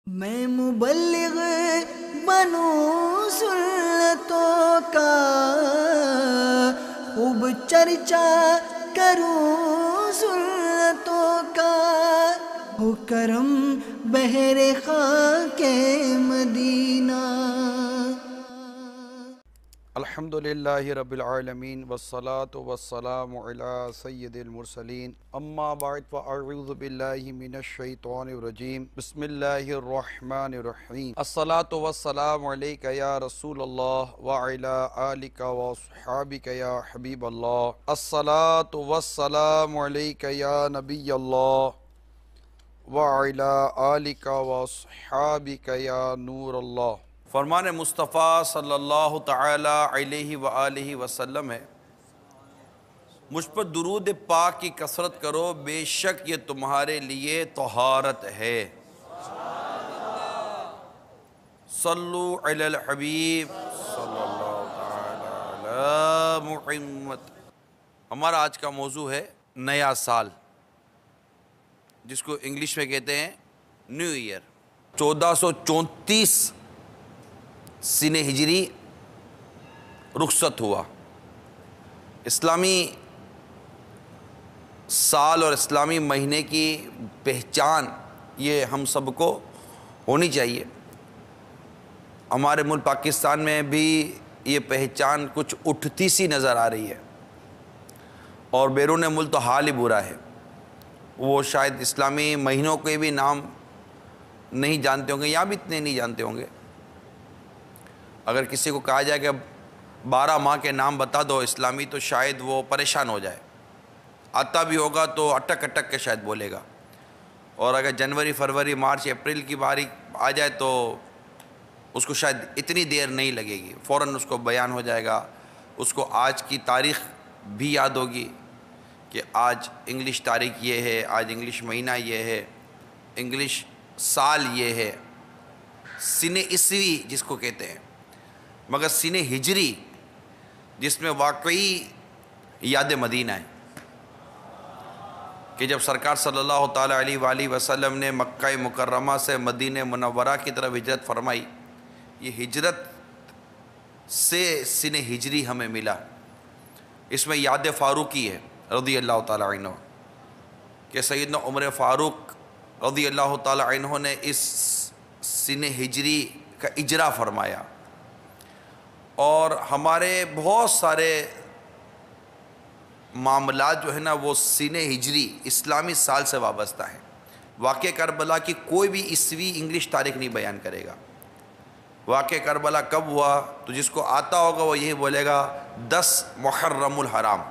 میں مبلغ بنوں سنتوں کا، خوب چرچا کروں سنتوں کا، ہو کرم بہر خاک مدینہ۔ الحمدللہ رب العالمین والصلاة والسلام علی سید المرسلین، اما بعد فاعوذ باللہ من الشیطان الرجیم، بسم اللہ الرحمن الرحیم۔ الصلاة والسلام علیک یا رسول اللہ وعلی آلک واصحابک یا حبیب اللہ، الصلاة والسلام علیک یا نبی اللہ وعلی آلک واصحابک یا نور اللہ۔ فرمان مصطفیٰ صلی اللہ تعالی علیہ وآلہ وسلم ہے، مجھ پر درود پاک کی کثرت کرو، بے شک یہ تمہارے لیے طہارت ہے۔ صلو علی الحبیب صلی اللہ تعالی علی محمد۔ ہمارا آج کا موضوع ہے نیا سال، جس کو انگلش میں کہتے ہیں نیو ایئر۔ 1434 سنہ ہجری رخصت ہوا۔ اسلامی سال اور اسلامی مہینے کی پہچان یہ ہم سب کو ہونی چاہیے۔ ہمارے ملک پاکستان میں بھی یہ پہچان کچھ اٹھتی سی نظر آ رہی ہے، اور بیرون ملک تو حال ہی برا ہے۔ وہ شاید اسلامی مہینوں کے بھی نام نہیں جانتے ہوں گے، یہاں بھی اتنے نہیں جانتے ہوں گے۔ اگر کسی کو کہا جائے کہ 12 ماہ کے نام بتا دو اسلامی، تو شاید وہ پریشان ہو جائے، آتا بھی ہوگا تو اٹک اٹک کے شاید بولے گا۔ اور اگر جنوری، فروری، مارچ، اپریل کی باری آ جائے تو اس کو شاید اتنی دیر نہیں لگے گی، فوراً اس کو بیان ہو جائے گا، اس کو آج کی تاریخ بھی یاد ہوگی کہ آج انگلش تاریخ یہ ہے، آج انگلش مہینہ یہ ہے، انگلش سال یہ ہے، سنہ عیسوی جس کو کہتے ہیں۔ مگر سنہ ہجری جس میں واقعی یاد مدینہ ہے کہ جب سرکار صلی اللہ تعالیٰ علیہ وآلہ وسلم نے مکہ مکرمہ سے مدینہ منورہ کی طرف ہجرت فرمائی، یہ ہجرت سے سنہ ہجری ہمیں ملا۔ اس میں یاد فاروقی ہے رضی اللہ تعالیٰ عنہ، کہ سیدنا عمر فاروق رضی اللہ تعالیٰ عنہ نے اس سنہ ہجری کا اجرا فرمایا، اور ہمارے بہت سارے معاملات جو ہے نا وہ سنہ ہجری اسلامی سال سے وابستہ ہیں۔ واقعہ کربلا کی کوئی بھی عیسوی انگلش تاریخ نہیں بیان کرے گا۔ واقعہ کربلا کب ہوا تو جس کو آتا ہوگا وہ یہی بولے گا 10 محرم الحرام،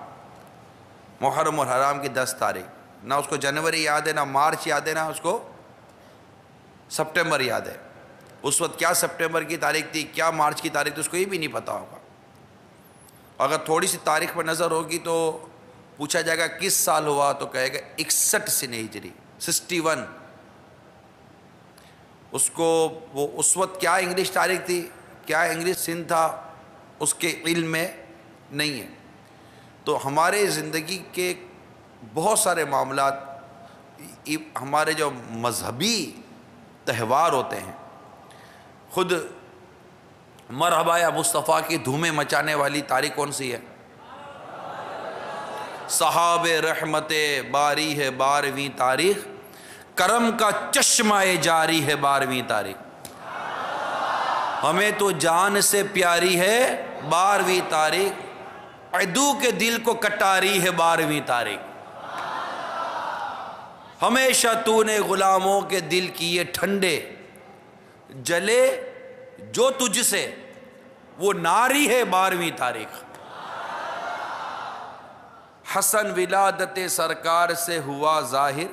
محرم الحرام کی 10 تاریخ۔ نہ اس کو جنوری یاد ہے، نہ مارچ یاد ہے، نہ اس کو سپٹمبر یاد ہے۔ اس وقت کیا سپٹمبر کی تاریخ تھی، کیا مارچ کی تاریخ تھی، اس کو یہ بھی نہیں پتا ہوگا۔ اگر تھوڑی سی تاریخ پر نظر ہوگی تو پوچھا جائے گا کس سال ہوا تو کہے گا 61 سنہ ہجری 61۔ اس کو وہ اس وقت کیا انگلش تاریخ تھی، کیا انگلش سن تھا، اس کے علم میں نہیں ہے۔ تو ہمارے زندگی کے بہت سارے معاملات، ہمارے جو مذہبی تہوار ہوتے ہیں، خود مرحبا یا مصطفیٰ کی دھومیں مچانے والی تاریخ کون سی ہے؟ صحاب رحمت باری ہے 12ویں تاریخ، کرم کا چشمہ جاری ہے 12ویں تاریخ، ہمیں تو جان سے پیاری ہے 12ویں تاریخ، عدو کے دل کو کٹاری ہے 12ویں تاریخ، ہمیشہ تو نے غلاموں کے دل کیے ٹھنڈے، جلے جو تجھ سے وہ ناری ہے 12ویں تاریخ، حسن ولادت سرکار سے ہوا ظاہر،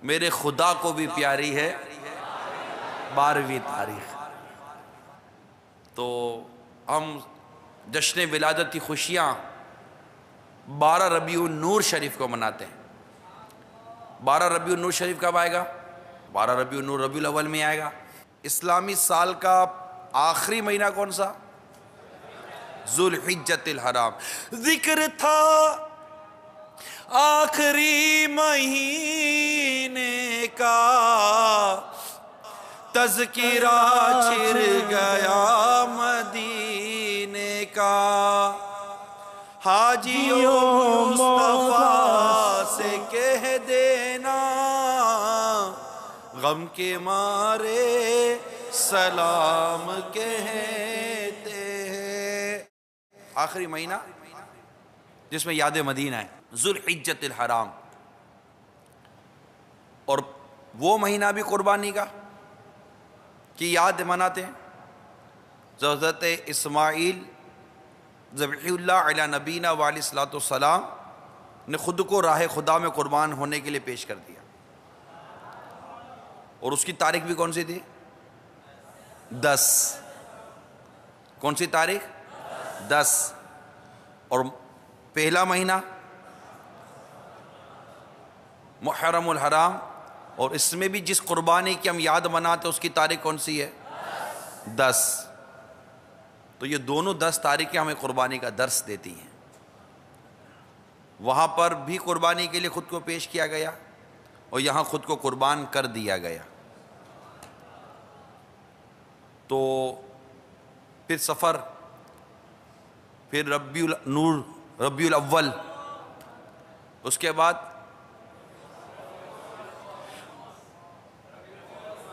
میرے خدا کو بھی پیاری ہے 12ویں تاریخ۔ تو ہم جشن ولادت کی خوشیاں 12 ربیع النور شریف کو مناتے ہیں۔ 12 ربیع النور شریف کب آئے گا؟ 12 ربیع النور ربیع الاول میں آئے گا۔ اسلامی سال کا آخری مہینہ کون سا؟ ذوالحجۃ الحرام۔ ذکر تھا آخری مہینے کا تذکرہ چھر گیا مدینے کا، حاجیوں مصطفیٰ سے کہہ دینا غم کے مارے سلام کہتے ہیں۔ آخری مہینہ جس میں یاد مدینہ ہے، ذوالحجۃ الحرام، اور وہ مہینہ بھی قربانی کا کی یاد مناتے ہیں۔ حضرت اسماعیل ذبیح اللہ علی نبینا وعلیہ الصلوۃ والسلام نے خود کو راہ خدا میں قربان ہونے کے لیے پیش کر دیا، اور اس کی تاریخ بھی کون سی تھی؟ 10۔ کون سی تاریخ؟ 10۔ اور پہلا مہینہ محرم الحرام، اور اس میں بھی جس قربانی کی ہم یاد مناتے اس کی تاریخ کون سی ہے؟ 10۔ تو یہ دونوں 10 تاریخیں ہمیں قربانی کا درس دیتی ہیں۔ وہاں پر بھی قربانی کے لیے خود کو پیش کیا گیا، اور یہاں خود کو قربان کر دیا گیا۔ تو پھر سفر، پھر ربیع الاول، اس کے بعد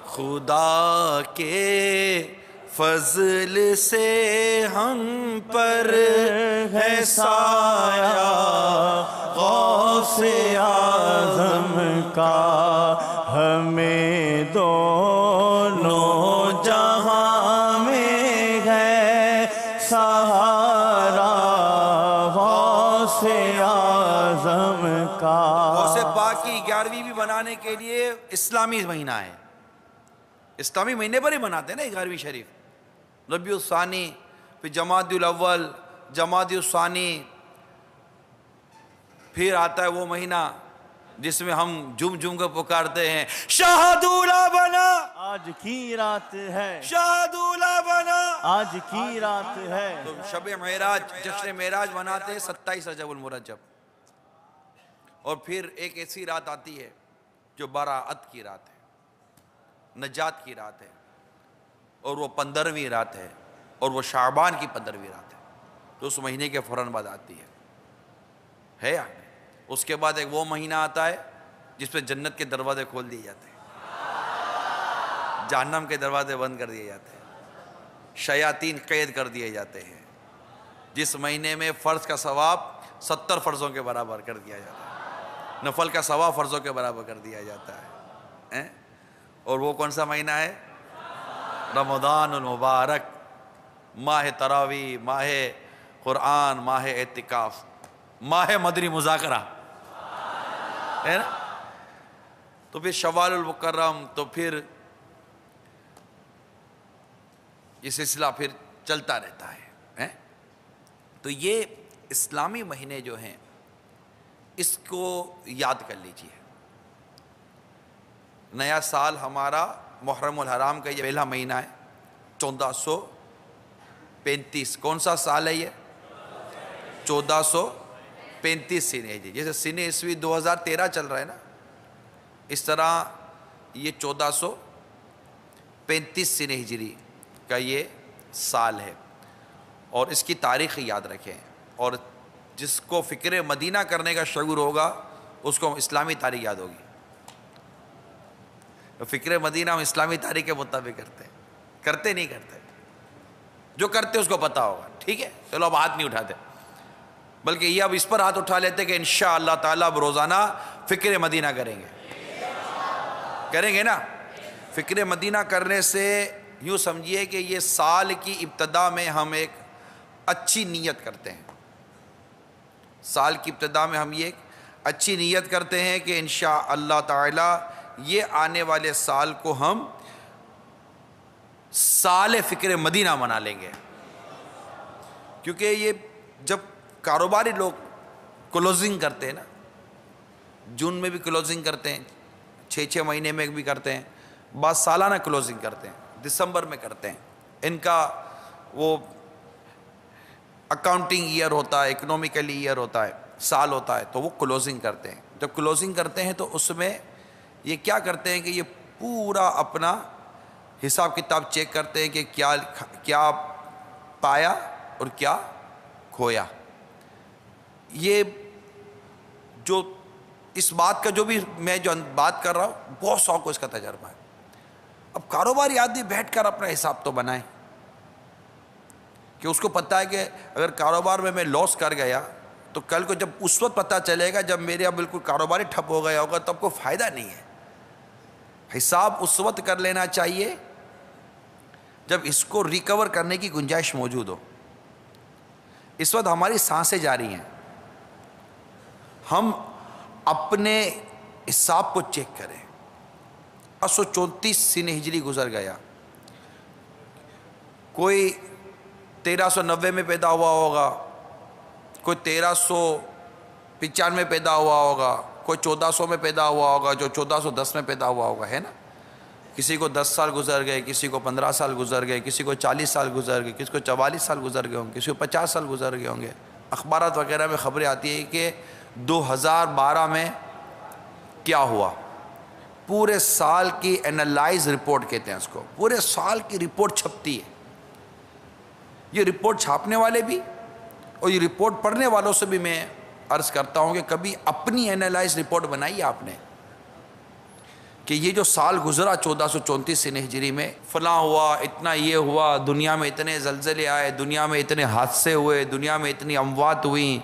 خدا کے فضل سے ہم پر ہے سایہ غوث اعظم کا، ہمیں دونوں جہاں میں ہے سہارا غوث اعظم کا۔ غوث پاک کی 11ویں بھی بنانے کے لیے اسلامی مہینہ ہے، اسلامی مہینے پر ہی مناتے ہیں نا 11ویں شریف، ربیع الثانی، پھر جمادی الاول، جمادی الثانی، پھر آتا ہے وہ مہینہ جس میں ہم جم کر پکارتے ہیں شہدوا لا بنا، آج کی رات ہے، شہدوا لا بنا، آج کی رات ہے۔ تو شب معراج، جشن معراج مناتے ہیں 27 رجب المرجب۔ اور پھر ایک ایسی رات آتی ہے جو براءت کی رات ہے، نجات کی رات ہے، اور وہ 15ویں رات ہے، اور وہ شعبان کی 15ویں رات ہے، تو اس مہینے کے فوراً بعد آتی ہے۔ اس کے بعد ایک وہ مہینہ آتا ہے جس پہ جنت کے دروازے کھول دیے جاتے ہیں، جہنم کے دروازے بند کر دیے جاتے ہیں، شیاطین قید کر دیے جاتے ہیں، جس مہینے میں فرض کا ثواب 70 فرضوں کے برابر کر دیا جاتا ہے، نفل کا ثواب فرضوں کے برابر کر دیا جاتا ہے۔ اور وہ کون سا مہینہ ہے؟ رمضان المبارک، ماہ تراویح، ماہ قرآن، ماہ اعتکاف، ماہ مدنی مذاکرہ ہے نا۔ تو پھر شوال المکرم، تو پھر یہ سلسلہ پھر چلتا رہتا ہے۔ تو یہ اسلامی مہینے جو ہیں اس کو یاد کر لیجئے۔ نیا سال ہمارا محرم الحرام کا یہ پہلا مہینہ ہے، 1435۔ کون سا سال ہے یہ؟ 1435 سنہ ہجری، جیسے سنہ عیسوی 2013 چل رہا ہے نا، اس طرح یہ 1435 سنہ ہجری کا یہ سال ہے، اور اس کی تاریخ یاد رکھیں۔ اور جس کو فکر مدینہ کرنے کا شعور ہوگا اس کو اسلامی تاریخ یاد ہوگی۔ فکر مدینہ ہم اسلامی تاریخ کے مطابق کرتے نہیں کرتے، جو کرتے اس کو پتا ہوگا، ٹھیک ہے؟ چلو اب ہاتھ نہیں اٹھاتے، بلکہ یہ اب اس پر ہاتھ اٹھا لیتے کہ انشاءاللہ تعالیٰ اب روزانہ فکر مدینہ کریں گے نا۔ فکر مدینہ کرنے سے یوں سمجھیے کہ یہ سال کی ابتدا میں ہم ایک اچھی نیت کرتے ہیں، سال کی ابتدا میں ہم یہ ایک اچھی نیت کرتے ہیں کہ انشاءاللہ تعالیٰ یہ آنے والے سال کو ہم سال فکر مدینہ منا لیں گے، کیونکہ یہ جب کاروباری لوگ کلوزنگ کرتے ہیں نا، جون میں بھی کلوزنگ کرتے ہیں، 6 مہینے میں بھی کرتے ہیں، بعض سالانہ کلوزنگ کرتے ہیں، دسمبر میں کرتے ہیں، ان کا وہ اکاؤنٹنگ ایئر ہوتا ہے، اکنومیکلی ایئر ہوتا ہے، سال ہوتا ہے، تو وہ کلوزنگ کرتے ہیں۔ جب کلوزنگ کرتے ہیں تو اس میں یہ کیا کرتے ہیں کہ یہ پورا اپنا حساب کتاب چیک کرتے ہیں کہ کیا پایا اور کیا کھویا. یہ جو اس بات کا جو بھی میں جو بات کر رہا ہوں بہت سو کو اس کا تجربہ ہے. اب کاروباری آدمی بیٹھ کر اپنا حساب تو بنائیں کہ اس کو پتہ ہے کہ اگر کاروبار میں لاس کر گیا تو کل کو جب اس وقت پتہ چلے گا جب میرے اب بالکل کاروبار ٹھپ ہو گیا ہوگا تب کوئی فائدہ نہیں ہے. حساب اس وقت کر لینا چاہیے جب اس کو ریکور کرنے کی گنجائش موجود ہو. اس وقت ہماری سانسیں جاری ہیں, ہم اپنے حساب کو چیک کریں. 834 سن ہجری گزر گیا, کوئی 1390 میں پیدا ہوا ہوگا, کوئی 1395 میں پیدا ہوا ہوگا, کوئی 1400 میں پیدا ہوا ہوگا, جو 1410 میں پیدا ہوا ہوگا, ہے نا. کسی کو 10 سال گزر گئے, کسی کو 15 سال گزر گئے, کسی کو 40 سال گزر گئے, کسی کو 44 سال گزر گئے ہوں گے, کسی کو 50 سال گزر گئے ہوں گے. اخبارات وغیرہ میں خبریں آتی ہیں کہ 2012 میں کیا ہوا. پورے سال کی اینالائز رپورٹ کہتے ہیں اس کو, پورے سال کی رپورٹ چھپتی ہے. یہ رپورٹ چھاپنے والے بھی اور یہ رپورٹ پڑھنے والوں سے بھی میں عرض کرتا ہوں کہ کبھی اپنی اینالائز رپورٹ بنائی آپ نے کہ یہ جو سال گزرا 1434 سن ہجری میں فلاں ہوا, اتنا یہ ہوا, دنیا میں اتنے زلزلے آئے, دنیا میں اتنے حادثے ہوئے, دنیا میں اتنی اموات ہوئیں,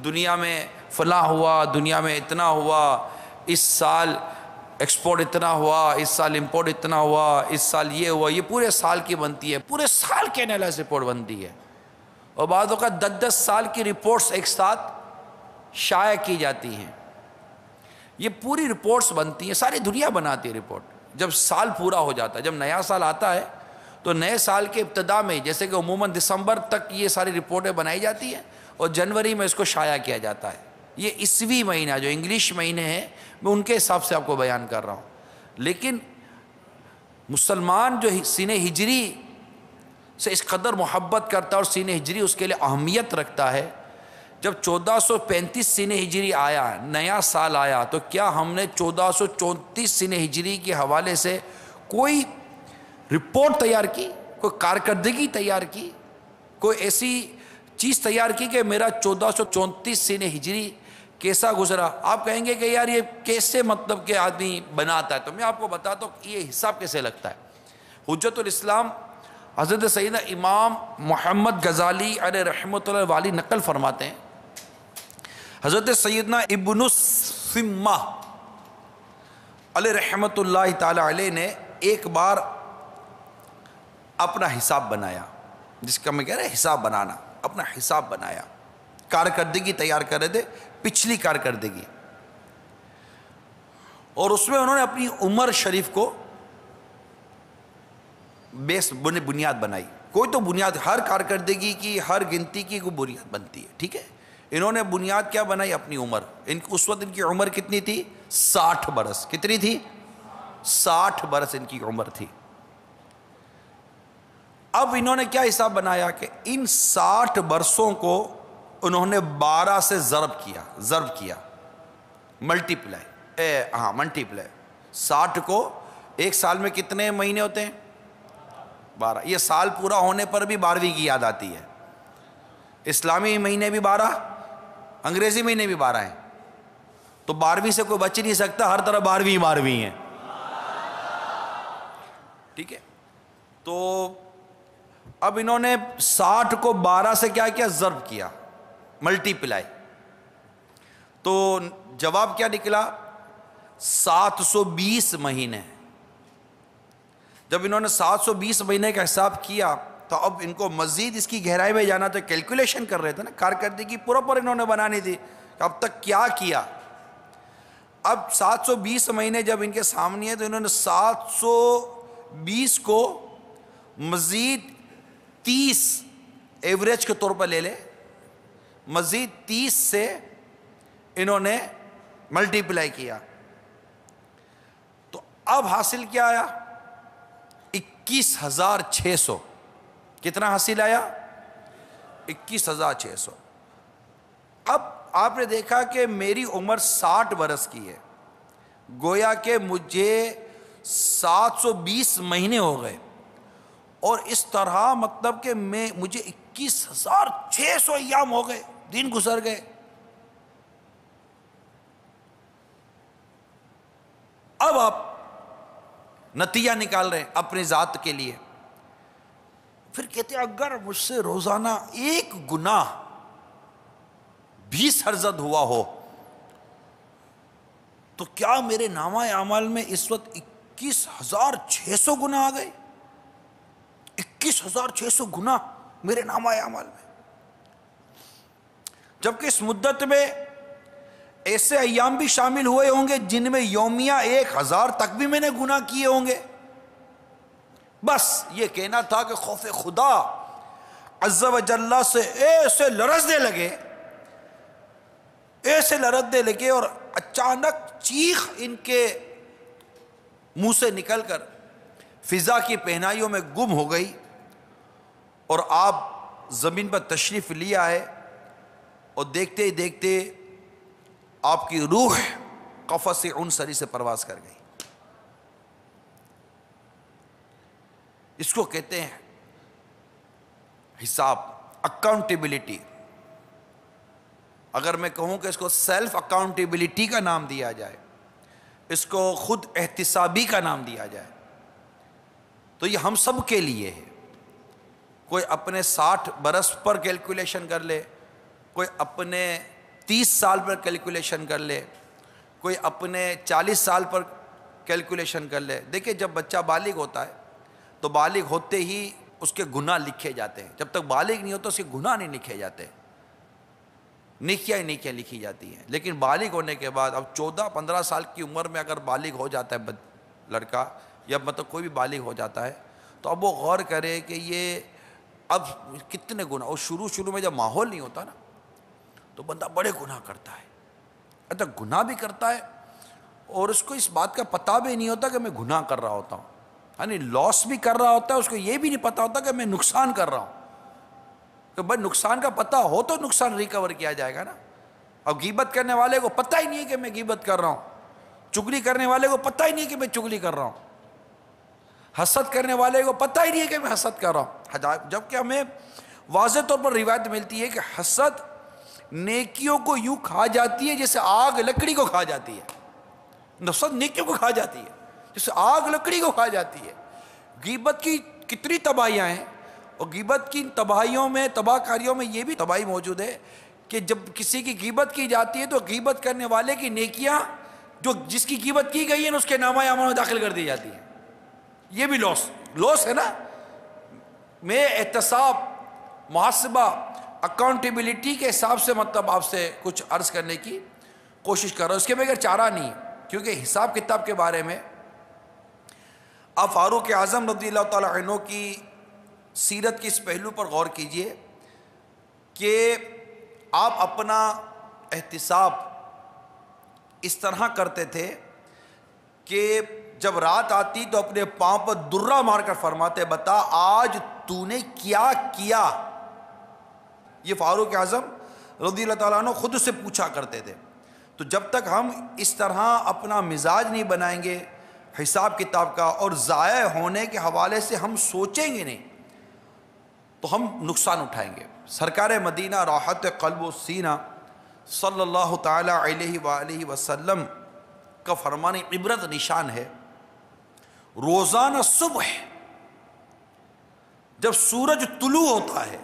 دنیا میں فلاں ہوا, دنیا میں اتنا ہوا, اس سال ایکسپورٹ اتنا ہوا, اس سال امپورٹ اتنا ہوا, اس سال یہ ہوا. یہ پورے سال کی بنتی ہے, پورے سال کی اینالائز رپورٹ بنتی ہے. اور بعض اوقات 10 سال کی رپورٹس ایک ساتھ شائع کی جاتی ہیں. یہ پوری رپورٹس بنتی ہیں, ساری دنیا بناتی ہے رپورٹ. جب سال پورا ہو جاتا ہے, جب نیا سال آتا ہے تو نئے سال کے ابتدا میں, جیسے کہ عموماً دسمبر تک یہ ساری رپورٹیں بنائی جاتی ہیں اور جنوری میں اس کو شائع کیا جاتا ہے. یہ عیسوی مہینہ جو انگلش مہینے ہیں میں ان کے حساب سے آپ کو بیان کر رہا ہوں. لیکن مسلمان جو سین ہجری سے اس قدر محبت کرتا ہے اور سین ہجری اس کے لیے اہمیت رکھتا ہے, جب 1435 سن ہجری آیا, نیا سال آیا, تو کیا ہم نے 1434 سن ہجری کے حوالے سے کوئی رپورٹ تیار کی, کوئی کارکردگی تیار کی, کوئی ایسی چیز تیار کی کہ میرا 1434 سن ہجری کیسا گزرا؟ آپ کہیں گے کہ یار یہ کیسے مطلب کہ آدمی بناتا ہے, تو میں آپ کو بتاتا ہوں یہ حساب کیسے لگتا ہے. حجت الاسلام حضرت سیدنا امام محمد غزالی علیہ رحمۃ اللہ والی نقل فرماتے ہیں, حضرت سیدنا ابن السمہ علیہ رحمۃ اللہ تعالی علیہ نے ایک بار اپنا حساب بنایا, جس کا میں کہہ رہا حساب بنانا, اپنا حساب بنایا, کارکردگی تیار کر رہے تھے, پچھلی کارکردگی, اور اس میں انہوں نے اپنی عمر شریف کو بیس بنیاد بنائی. کوئی تو بنیاد, ہر کارکردگی کی, ہر گنتی کی کوئی بنیاد بنتی ہے, ٹھیک ہے. انہوں نے بنیاد کیا بنائی؟ اپنی عمر. اس وقت ان کی عمر کتنی تھی؟ 60 برس. کتنی تھی؟ 60 برس ان کی عمر تھی. اب انہوں نے کیا حساب بنایا کہ ان 60 برسوں کو انہوں نے 12 سے ضرب کیا, ملٹیپلائی. 60 کو ایک سال میں کتنے مہینے ہوتے ہیں؟ 12. یہ سال پورا ہونے پر بھی 12ویں کی یاد آتی ہے. اسلامی مہینے بھی 12, انگریزی مہینے بھی 12 ہیں, تو 12ویں سے کوئی بچ نہیں سکتا, ہر طرف 12ویں ہیں, ٹھیک ہے. تو اب انہوں نے 60 کو 12 سے کیا ضرب کیا, ملٹیپلائی. تو جواب کیا نکلا؟ 720 مہینے. جب انہوں نے 720 مہینے کا حساب کیا تو اب ان کو مزید اس کی گہرائی میں جانا, تو کیلکولیشن کر رہے تھے نا, کارکردگی پراپر انہوں نے بنانی تھی کہ اب تک کیا کیا. اب 720 مہینے جب ان کے سامنے ہیں تو انہوں نے 720 کو مزید 30 ایوریج کے طور پر لے لے, مزید 30 سے انہوں نے ملٹیپلائی کیا, تو اب حاصل کیا آیا؟ 21,600. کتنا حاصل آیا؟ 21,600. اب آپ نے دیکھا کہ میری عمر 60 برس کی ہے, گویا کہ مجھے 720 مہینے ہو گئے، اور اس طرح مطلب کہ مجھے 21,600 ایام ہو گئے، دن گزر گئے۔ اب آپ نتیجہ نکال رہے ہیں اپنی ذات کے لیے، پھر کہتے ہیں اگر مجھ سے روزانہ ایک گناہ بھی سرزد ہوا ہو تو کیا میرے نامہ اعمال میں اس وقت 21,600 گناہ آ گئے؟ 21,600 گناہ میرے نامہ اعمال میں، جبکہ اس مدت میں ایسے ایام بھی شامل ہوئے ہوں گے جن میں یومیہ 1,000 تک بھی میں نے گناہ کیے ہوں گے۔ بس یہ کہنا تھا کہ خوف خدا عز و جل سے ایسے لرزنے لگے اور اچانک چیخ ان کے منہ سے نکل کر فضا کی پہنائیوں میں گم ہو گئی، اور آپ زمین پر تشریف لے آئے، اور دیکھتے ہی دیکھتے آپ کی روح قفس عنصری سے پرواز کر گئی۔ اس کو کہتے ہیں حساب، اکاؤنٹیبلٹی۔ اگر میں کہوں کہ اس کو سیلف اکاؤنٹیبلٹی کا نام دیا جائے، اس کو خود احتسابی کا نام دیا جائے، تو یہ ہم سب کے لیے ہے۔ کوئی اپنے 60 برس پر کیلکولیشن کر لے، کوئی اپنے 30 سال پر کیلکولیشن کر لے، کوئی اپنے 40 سال پر کیلکولیشن کر لے۔ دیکھیں جب بچہ بالغ ہوتا ہے تو بالغ ہوتے ہی اس کے گناہ لکھے جاتے ہیں، جب تک بالغ نہیں ہوتا اس کے گناہ نہیں لکھے جاتے، نیکیاں ہی نیکیاں لکھی جاتی ہیں۔ لیکن بالغ ہونے کے بعد اب 14-15 سال کی عمر میں اگر بالغ ہو جاتا ہے لڑکا، یا مطلب کوئی بھی بالغ ہو جاتا ہے، تو اب وہ غور کرے کہ یہ اب کتنے گناہ، اور شروع میں جب ماحول نہیں ہوتا نا تو بندہ بڑے گناہ کرتا ہے، اچھا گناہ بھی کرتا ہے اور اس کو اس بات کا پتہ بھی نہیں ہوتا کہ میں گناہ کر رہا ہوتا ہوں، یعنی لاس بھی کر رہا ہوتا ہے، اس کو یہ بھی نہیں پتہ ہوتا کہ میں نقصان کر رہا ہوں۔ کہ بھائی نقصان کا پتہ ہو تو نقصان ریکور کیا جائے گا نا۔ اب غیبت کرنے والے کو پتہ ہی نہیں ہے کہ میں غیبت کر رہا ہوں، چغلی کرنے والے کو پتہ ہی نہیں ہے کہ میں چغلی کر رہا ہوں، حسد کرنے والے کو پتہ ہی نہیں ہے کہ میں حسد کر رہا ہوں، جبکہ ہمیں واضح طور پر روایت ملتی ہے کہ حسد نیکیوں کو یوں کھا جاتی ہے جیسے آگ لکڑی کو کھا جاتی ہے، نفرت نیکیوں کو کھا جاتی ہے جیسے آگ لکڑی کو کھا جاتی ہے۔ غیبت کی کتنی تباہیاں ہیں، اور غیبت کی تباہیوں میں، تباہ کاریوں میں یہ بھی تباہی موجود ہے کہ جب کسی کی غیبت کی جاتی ہے تو غیبت کرنے والے کی نیکیاں جو جس کی غیبت کی گئی ہیں اس کے نامہ اعمال میں داخل کر دی جاتی ہیں۔ یہ بھی لاس ہے نا۔ میں احتساب، محاسبہ، اکاؤنٹیبلٹی کے حساب سے مطلب آپ سے کچھ عرض کرنے کی کوشش کر رہا ہوں، اس کے بغیر چارہ نہیں ہے، کیونکہ حساب کتاب کے بارے میں آپ فاروق اعظم رضی اللہ تعالیٰ عنہ کی سیرت کے اس پہلو پر غور کیجئے کہ آپ اپنا احتساب اس طرح کرتے تھے کہ جب رات آتی تو اپنے پاؤں پر درہ مار کر فرماتے بتا آج تو نے کیا کیا۔ یہ فاروق اعظم رضی اللہ تعالیٰ عنہ خود سے پوچھا کرتے تھے۔ تو جب تک ہم اس طرح اپنا مزاج نہیں بنائیں گے حساب کتاب کا، اور ضائع ہونے کے حوالے سے ہم سوچیں گے نہیں، تو ہم نقصان اٹھائیں گے۔ سرکار مدینہ راحت قلب و سینہ صلی اللہ تعالیٰ علیہ وآلہ وسلم کا فرمان عبرت نشان ہے، روزانہ صبح جب سورج طلوع ہوتا ہے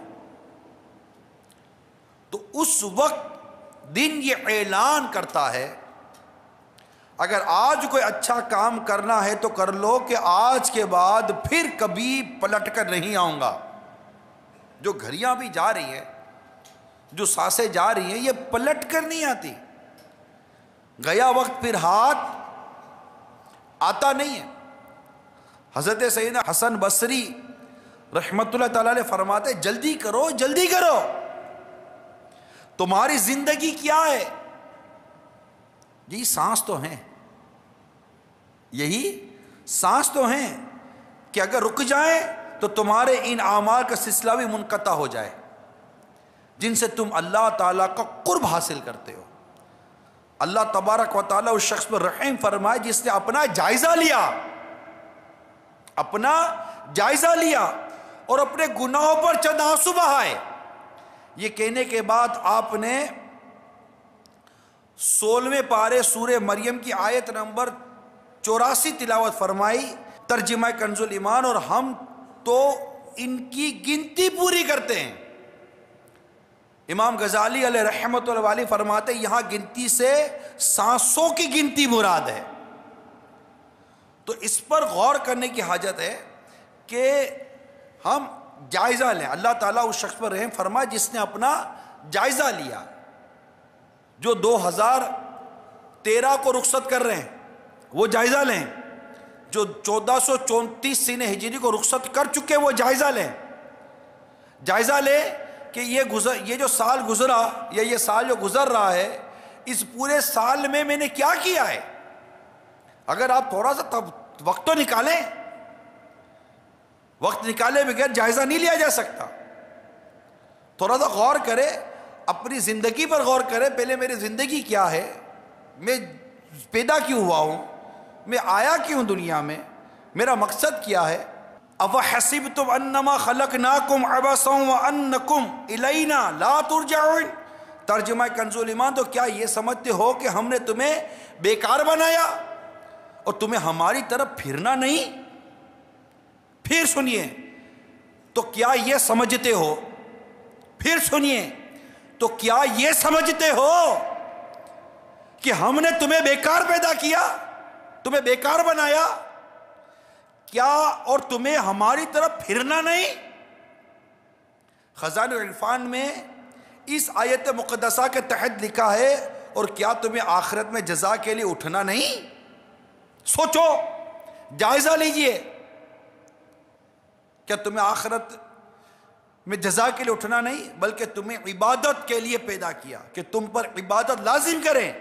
تو اس وقت دن یہ اعلان کرتا ہے اگر آج کوئی اچھا کام کرنا ہے تو کر لو کہ آج کے بعد پھر کبھی پلٹ کر نہیں آؤں گا۔ جو گھڑیاں بھی جا رہی ہیں، جو سانسیں جا رہی ہیں، یہ پلٹ کر نہیں آتی، گیا وقت پھر ہاتھ آتا نہیں ہے۔ حضرت سیدنا حسن بصری رحمت اللہ تعالیٰ علیہ فرماتے جلدی کرو جلدی کرو، تمہاری زندگی کیا ہے؟ یہی سانس تو ہیں، یہی سانس تو ہیں کہ اگر رک جائیں تو تمہارے ان اعمال کا سلسلہ بھی منقطع ہو جائے جن سے تم اللہ تعالیٰ کا قرب حاصل کرتے ہو۔ اللہ تبارک و تعالیٰ اس شخص پر رحم فرمائے جس نے اپنا جائزہ لیا اپنا جائزہ لیا اور اپنے گناہوں پر چند آنسو بہائے۔ یہ کہنے کے بعد آپ نے 16ویں پارے سورہ مریم کی آیت نمبر 84 تلاوت فرمائی، ترجمہ کنز الایمان، اور ہم تو ان کی گنتی پوری کرتے ہیں۔ امام غزالی علیہ رحمۃ اللہ علیہ فرماتے ہیں یہاں گنتی سے سانسوں کی گنتی مراد ہے۔ تو اس پر غور کرنے کی حاجت ہے کہ ہم جائزہ لیں۔ اللہ تعالیٰ اس شخص پر رحم فرمائے جس نے اپنا جائزہ لیا، جو 2013 کو رخصت کر رہے ہیں وہ جائزہ لیں، جو 1434 سینہ ہجری کو رخصت کر چکے وہ جائزہ لیں۔ جائزہ لیں کہ یہ جو سال گزرا یا یہ سال جو گزر رہا ہے، اس پورے سال میں نے کیا کیا ہے۔ اگر آپ تھوڑا سا وقت تو نکالیں، وقت نکالے بغیر جائزہ نہیں لیا جا سکتا۔ تھوڑا سا غور کرے، اپنی زندگی پر غور کرے، پہلے میری زندگی کیا ہے، میں پیدا کیوں ہوا ہوں، میں آیا کیوں دنیا میں، میرا مقصد کیا ہے۔ أَفَحَسِبْتُمْ أَنَّمَا خَلَقْنَاكُمْ عَبَثًا وَأَنَّكُمْ إِلَيْنَا لَا تُرْجَعُونَ۔ ترجمہ کنز الایمان، تو کیا یہ سمجھتے ہو کہ ہم نے تمہیں بیکار بنایا اور تمہیں ہماری طرف پھرنا نہیں؟ پھر سنیے، تو کیا یہ سمجھتے ہو، پھر سنیے، تو کیا یہ سمجھتے ہو کہ ہم نے تمہیں بیکار پیدا کیا، تمہیں بیکار بنایا کیا، اور تمہیں ہماری طرف پھرنا نہیں؟ خزانہ العرفان میں اس آیت مقدسہ کے تحت لکھا ہے، اور کیا تمہیں آخرت میں جزا کے لیے اٹھنا نہیں؟ سوچو، جائزہ لیجئے، کیا تمہیں آخرت میں جزا کے لیے اٹھنا نہیں، بلکہ تمہیں عبادت کے لیے پیدا کیا کہ تم پر عبادت لازم کریں،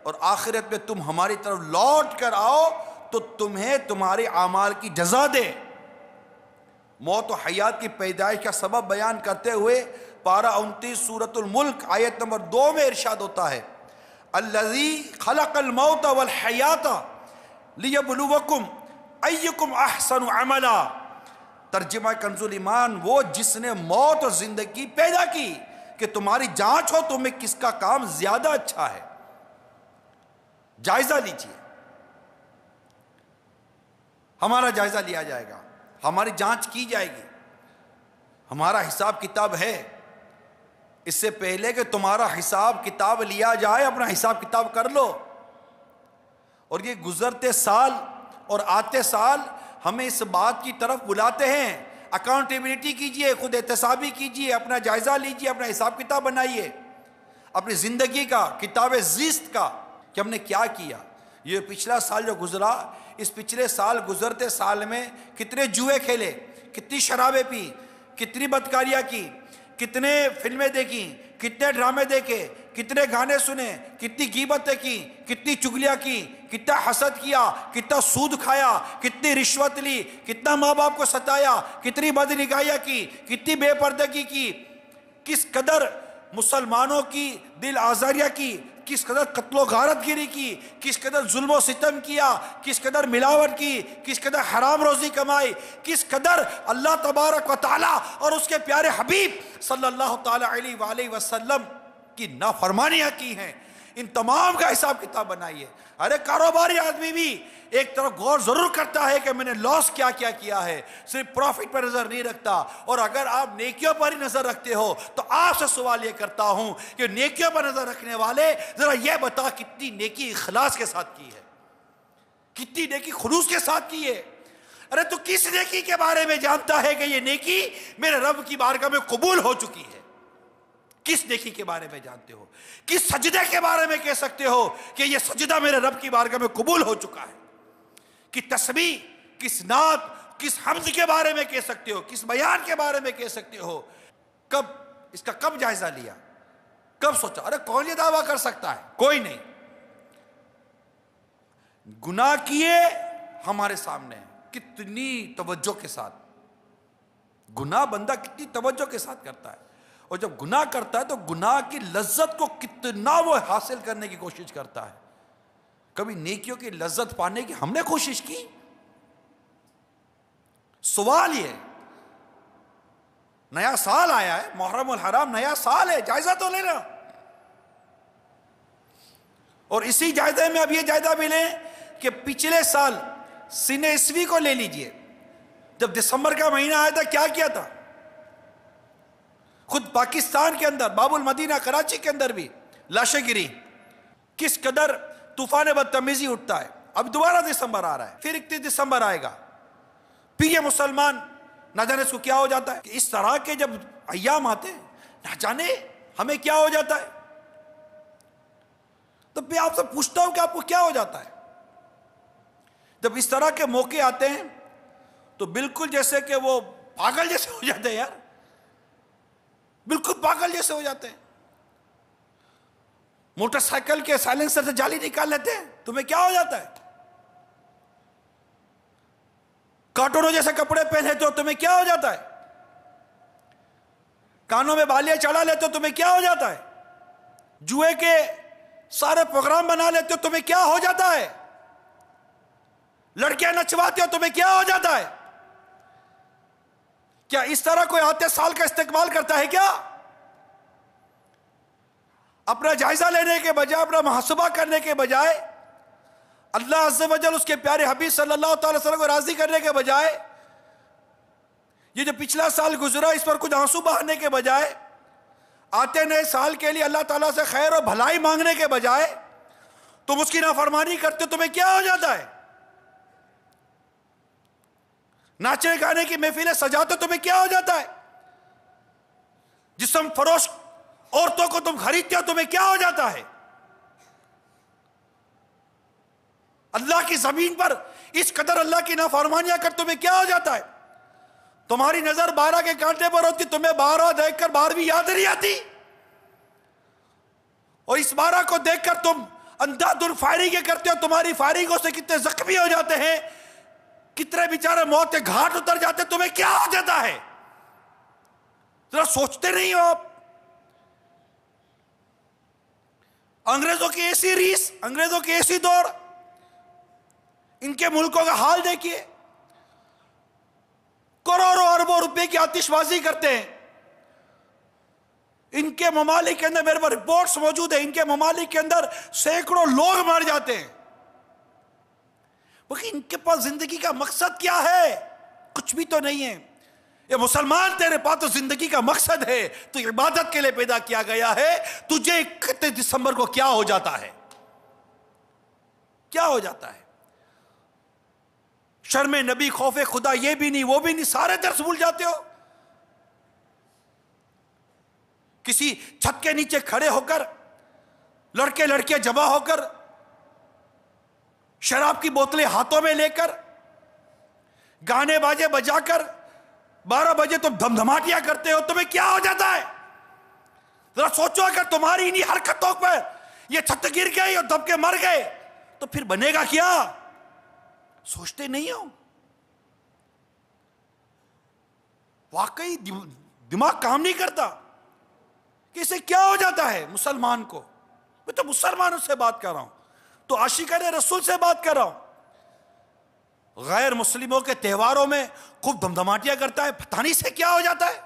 اور آخرت میں تم ہماری طرف لوٹ کر آؤ تو تمہیں تمہارے اعمال کی جزا دے۔ موت و حیات کی پیدائش کا سبب بیان کرتے ہوئے پارہ 29 سورۃ الملک آیت نمبر 2 میں ارشاد ہوتا ہے، الذی خلق الموت والحیات لیبلوکم ایکم احسن عملا۔ ترجمہ کنز الایمان، وہ جس نے موت اور زندگی پیدا کی کہ تمہاری جانچ ہو تمہیں کس کا کام زیادہ اچھا ہے۔ جائزہ لیجئے، ہمارا جائزہ لیا جائے گا، ہماری جانچ کی جائے گی، ہمارا حساب کتاب ہے۔ اس سے پہلے کہ تمہارا حساب کتاب لیا جائے، اپنا حساب کتاب کر لو۔ اور یہ گزرتے سال اور آتے سال ہمیں اس بات کی طرف بلاتے ہیں، اکاؤنٹیبلٹی کیجئے، خود احتسابی کیجئے، اپنا جائزہ لیجئے، اپنا حساب کتاب بنائیے، اپنی زندگی کا، کتاب زیست کا، کہ ہم نے کیا کیا۔ یہ پچھلا سال جو گزرا، اس پچھلے سال گزرتے سال میں کتنے جوئے کھیلے، کتنی شرابیں پی، کتنی بدکاریاں کی، کتنے فلمیں دیکھی، کتنے ڈرامے دیکھے، کتنے گانے سنے، کتنی غیبتیں کی، کتنی چگلیاں کی، کتنا حسد کیا، کتنا سود کھایا، کتنی رشوت لی، کتنا ماں باپ کو ستایا، کتنی بدنگاہیاں کی، کتنی بے پردگی کی، کس قدر مسلمانوں کی دل آزاریاں کی، کس قدر قتل و غارت گیری کی، کس قدر ظلم و ستم کیا، کس قدر ملاوٹ کی، کس قدر حرام روزی کمائی، کس قدر اللہ تبارک و تعالی اور اس کے پیارے حبیب صلی اللہ تعالی علیہ وآلہ وسلم کی نافرمانیاں کی ہیں۔ ان تمام کا حساب کتاب بنائیے۔ ارے کاروباری آدمی بھی ایک طرف غور ضرور کرتا ہے کہ میں نے لاس کیا کیا ہے، صرف پروفٹ پر نظر نہیں رکھتا۔ اور اگر آپ نیکیوں پر ہی نظر رکھتے ہو تو آپ سے سوال یہ کرتا ہوں کہ نیکیوں پر نظر رکھنے والے ذرا یہ بتا کتنی نیکی اخلاص کے ساتھ کی ہے، کتنی نیکی خلوص کے ساتھ کی ہے۔ ارے تو کس نیکی کے بارے میں جانتا ہے کہ یہ نیکی میرے رب کی بارگاہ میں قبول ہو چکی ہے؟ کس نیکی کے بارے میں جانتے ہو؟ کس سجدے کے بارے میں کہہ سکتے ہو کہ یہ سجدہ میرے رب کی بارگاہ میں قبول ہو چکا ہے؟ کس تسبیح، کس نعت، کس حمد کے بارے میں کہہ سکتے ہو؟ کس بیان کے بارے میں کہہ سکتے ہو؟ کب اس کا کب جائزہ لیا، کب سوچا؟ ارے کون یہ دعویٰ کر سکتا ہے؟ کوئی نہیں۔ گناہ کیے ہمارے سامنے ہیں، کتنی توجہ کے ساتھ گناہ بندہ کتنی توجہ کے ساتھ کرتا ہے، اور جب گناہ کرتا ہے تو گناہ کی لذت کو کتنا وہ حاصل کرنے کی کوشش کرتا ہے۔ کبھی نیکیوں کی لذت پانے کی ہم نے کوشش کی؟ سوال یہ نیا سال آیا ہے، محرم الحرام نیا سال ہے، جائزہ تو لینا، اور اسی جائزے میں اب یہ جائزہ بھی لیں کہ پچھلے سال سنہ عیسوی کو لے لیجئے، جب دسمبر کا مہینہ آیا تھا کیا کیا تھا؟ خود پاکستان کے اندر باب المدینہ کراچی کے اندر بھی لاشیں گری، کس قدر طوفان بدتمیزی اٹھتا ہے۔ اب دوبارہ دسمبر آ رہا ہے، پھر 31 دسمبر آئے گا، پھر یہ مسلمان نہ جانے اس کو کیا ہو جاتا ہے کہ اس طرح کے جب ایام آتے ہیں نہ جانے ہمیں کیا ہو جاتا ہے۔ تو میں آپ سے پوچھتا ہوں کہ آپ کو کیا ہو جاتا ہے جب اس طرح کے موقع آتے ہیں؟ تو بالکل جیسے کہ وہ پاگل جیسے ہو جاتے ہیں یار، بالکل پاگل جیسے ہو جاتے ہیں۔ موٹر سائیکل کے سائلنسر سے جالی نکال لیتے ہیں، تمہیں کیا ہو جاتا ہے؟ کارٹونوں جیسے کپڑے پہنے تو تمہیں کیا ہو جاتا ہے؟ کانوں میں بالیاں چڑھا لیتے ہو تمہیں کیا ہو جاتا ہے؟ جوئے کے سارے پروگرام بنا لیتے ہو تمہیں کیا ہو جاتا ہے؟ لڑکیاں نچواتے ہو تمہیں کیا ہو جاتا ہے؟ کیا اس طرح کوئی آتے سال کا استقبال کرتا ہے کیا؟ اپنا جائزہ لینے کے بجائے، اپنا محاسبہ کرنے کے بجائے، اللہ عز و جل اس کے پیارے حبیب صلی اللہ تعالی وسلم کو راضی کرنے کے بجائے، یہ جو پچھلا سال گزرا اس پر کچھ آنسو بہانے کے بجائے، آتے نئے سال کے لیے اللہ تعالیٰ سے خیر و بھلائی مانگنے کے بجائے تم اس کی نافرمانی کرتے ہو، تمہیں کیا ہو جاتا ہے؟ ناچنے گانے کی محفلیں سجاتے ہو تمہیں کیا ہو جاتا ہے؟ جسم فروش عورتوں کو تم خریدتے ہو تمہیں کیا ہو جاتا ہے؟ اللہ کی زمین پر اس قدر اللہ کی نافرمانیاں کر تمہیں کیا ہو جاتا ہے؟ تمہاری نظر 12 کے کانٹے پر ہوتی، تمہیں 12 دیکھ کر 12ویں یاد نہیں آتی، اور اس 12 کو دیکھ کر تم اندھادھند فائرنگیں کرتے ہو، تمہاری فائرنگوں سے کتنے زخمی ہو جاتے ہیں، کتنے بیچارے موت کے گھاٹ اتر جاتے ہیں، تمہیں کیا ہو جاتا ہے؟ ذرا سوچتے نہیں ہو آپ؟ انگریزوں کی ایسی ریس، انگریزوں کی ایسی دوڑ، ان کے ملکوں کا حال دیکھیے، کروڑوں اربوں روپے کی آتش بازی کرتے ہیں۔ ان کے ممالک کے اندر میرے پاس رپورٹس موجود ہیں، ان کے ممالک کے اندر سینکڑوں لوگ مر جاتے ہیں۔ ان کے پاس زندگی کا مقصد کیا ہے؟ کچھ بھی تو نہیں ہے۔ یہ مسلمان تیرے پاس تو زندگی کا مقصد ہے، تو عبادت کے لیے پیدا کیا گیا ہے، تجھے 31 دسمبر کو کیا ہو جاتا ہے؟ کیا ہو جاتا ہے؟ شرم نبی، خوف خدا، یہ بھی نہیں وہ بھی نہیں، سارے درس بھول جاتے ہو۔ کسی چھت کے نیچے کھڑے ہو کر لڑکے لڑکیاں جمع ہو کر شراب کی بوتلیں ہاتھوں میں لے کر گانے باجے بجا کر 12 بجے تم دھمدھماٹیاں کرتے ہو، تمہیں کیا ہو جاتا ہے؟ ذرا سوچو اگر تمہاری انہی حرکتوں پر یہ چھت گر گئی اور دب کے مر گئے تو پھر بنے گا کیا؟ سوچتے نہیں ہو؟ واقعی دماغ کام نہیں کرتا کہ اسے کیا ہو جاتا ہے مسلمان کو؟ میں تو مسلمانوں سے بات کر رہا ہوں، تو عاشقان رسول سے بات کر رہا ہوں۔ غیر مسلموں کے تہواروں میں خوب دمدماٹیاں کرتا ہے، پتہ نہیں سے کیا ہو جاتا ہے؟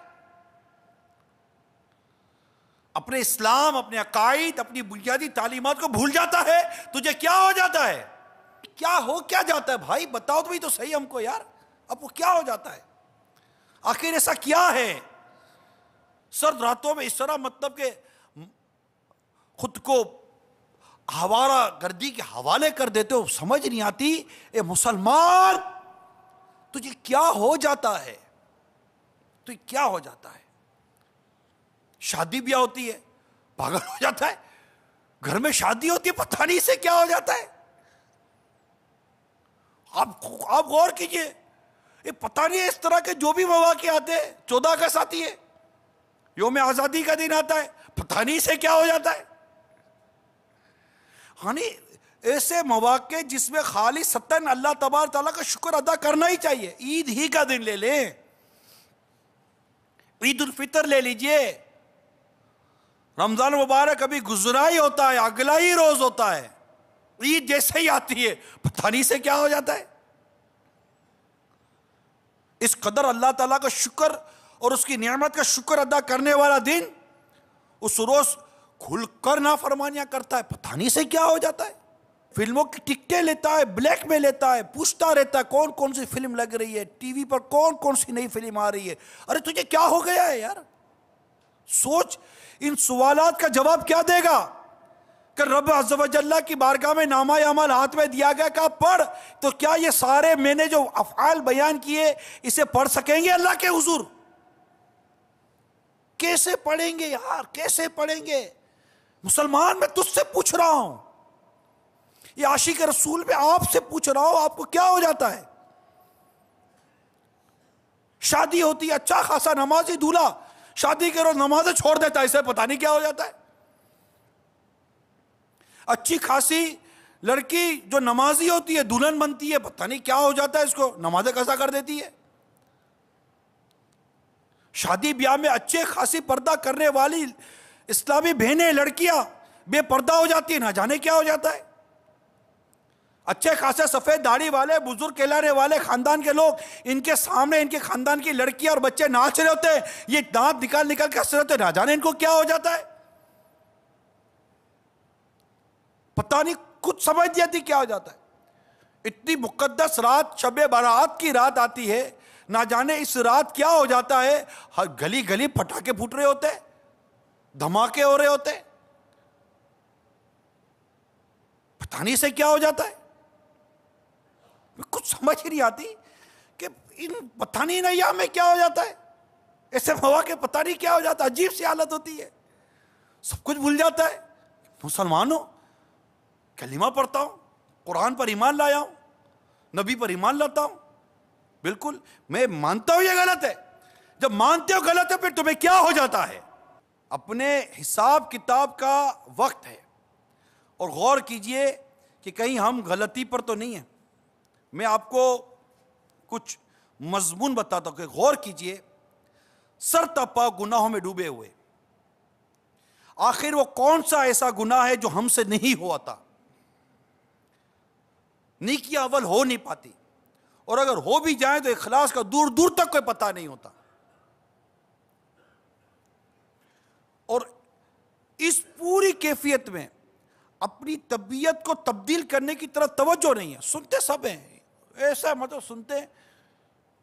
اپنے اسلام، اپنے عقائد، اپنی بنیادی تعلیمات کو بھول جاتا ہے، تجھے کیا ہو جاتا ہے؟ کیا جاتا ہے بھائی؟ بتاؤ تو صحیح ہم کو یار، اب وہ کیا ہو جاتا ہے؟ آخر ایسا کیا ہے؟ سرد راتوں میں اس طرح مطلب کہ خود کو حوالہ گردی کے حوالے کر دیتے ہو، سمجھ نہیں آتی اے مسلمان تجھے کیا ہو جاتا ہے؟ تو کیا ہو جاتا ہے؟ شادی بیاہ ہوتی ہے پاگل ہو جاتا ہے، گھر میں شادی ہوتی ہے پتہ نہیں سے کیا ہو جاتا ہے۔ آپ غور کیجئے، یہ پتہ نہیں ہے اس طرح کے جو بھی مواقع آتے ہیں، 14 اگست آتی ہے، یوم آزادی کا دن آتا ہے، پتہ نہیں سے کیا ہو جاتا ہے۔ یعنی ایسے مواقع جس میں خالی ستن اللہ تبارک تعالیٰ کا شکر ادا کرنا ہی چاہیے۔ عید ہی کا دن لے لیں، عید الفطر لے لیجئے، رمضان مبارک ابھی گزرا ہی ہوتا ہے، اگلا ہی روز ہوتا ہے، عید جیسے ہی آتی ہے پتہ نہیں سے کیا ہو جاتا ہے۔ اس قدر اللہ تعالیٰ کا شکر اور اس کی نعمت کا شکر ادا کرنے والا دن، اس روز کھل کر نافرمانیاں کرتا ہے، پتہ نہیں سے کیا ہو جاتا ہے، فلموں کی ٹکٹیں لیتا ہے، بلیک میں لیتا ہے، پوچھتا رہتا ہے کون کون سی فلم لگ رہی ہے، ٹی وی پر کون کون سی نئی فلم آ رہی ہے. ارے تجھے کیا ہو گیا ہے یار؟ سوچ، ان سوالات کا جواب کیا دے گا کہ رب عز و جل کی بارگاہ میں نامہ اعمال ہاتھ میں دیا گیا، کہا پڑھ، تو کیا یہ سارے میں نے جو افعال بیان کیے اسے پڑھ سکیں گے اللہ کے حضور؟ کیسے پڑھیں گے یار، کیسے پڑھیں گے؟ مسلمان میں تجھ سے پوچھ رہا ہوں، یہ عاشق رسول میں آپ سے پوچھ رہا ہوں، آپ کو کیا ہو جاتا ہے؟ شادی ہوتی ہے، اچھا خاصا نمازی دولہا شادی کے روز نمازیں چھوڑ دیتا ہے، اسے پتہ نہیں کیا ہو جاتا ہے. اچھی خاصی لڑکی جو نمازی ہوتی ہے دلہن بنتی ہے، پتہ نہیں کیا ہو جاتا ہے اس کو، نمازیں قضا کر دیتی ہے. شادی بیاہ میں اچھے خاصی پردہ کرنے والی اسلامی بہنیں لڑکیاں بے پردہ ہو جاتی ہیں، نہ جانے کیا ہو جاتا ہے. اچھے خاصے سفید داڑھی والے بزرگ کہلانے والے خاندان کے لوگ، ان کے سامنے ان کے خاندان کی لڑکیاں اور بچے ناچ رہے ہوتے ہیں، یہ دانت نکال نکال کے ہنس رہے ہوتے ہیں، نہ جانے ان کو کیا ہو جاتا ہے. پتہ نہیں کچھ سمجھ نہیں آتی کیا ہو جاتا ہے. اتنی مقدس رات شب برات کی رات آتی ہے، نہ جانے اس رات کیا ہو جاتا ہے، ہر گلی گلی پٹاخے پھوٹ رہے ہوتے ہیں، دھماکے ہو رہے ہوتے ہیں، پتہ نہیں سے کیا ہو جاتا ہے. کچھ سمجھ ہی نہیں آتی کہ ان پتہ نہیں نیا میں کیا ہو جاتا ہے. ایسے ہوا کہ پتہ نہیں کیا ہو جاتا ہے، عجیب سی حالت ہوتی ہے، سب کچھ بھول جاتا ہے. مسلمانوں، کلمہ پڑھتا ہوں، قرآن پر ایمان لایا ہوں، نبی پر ایمان لاتا ہوں، بالکل میں مانتا ہوں یہ غلط ہے. جب مانتے ہو غلط ہے پھر تمہیں کیا ہو جاتا ہے؟ اپنے حساب کتاب کا وقت ہے، اور غور کیجئے کہ کہیں ہم غلطی پر تو نہیں ہیں. میں آپ کو کچھ مضمون بتاتا ہوں کہ غور کیجئے. سر تپا گناہوں میں ڈوبے ہوئے، آخر وہ کون سا ایسا گناہ ہے جو ہم سے نہیں ہوتا؟ نیکیاں اول ہو نہیں پاتی، اور اگر ہو بھی جائیں تو اخلاص کا دور دور تک کوئی پتہ نہیں ہوتا. اور اس پوری کیفیت میں اپنی طبیعت کو تبدیل کرنے کی طرف توجہ نہیں ہے. سنتے سب ہیں، ایسا مطلب سنتے ہیں،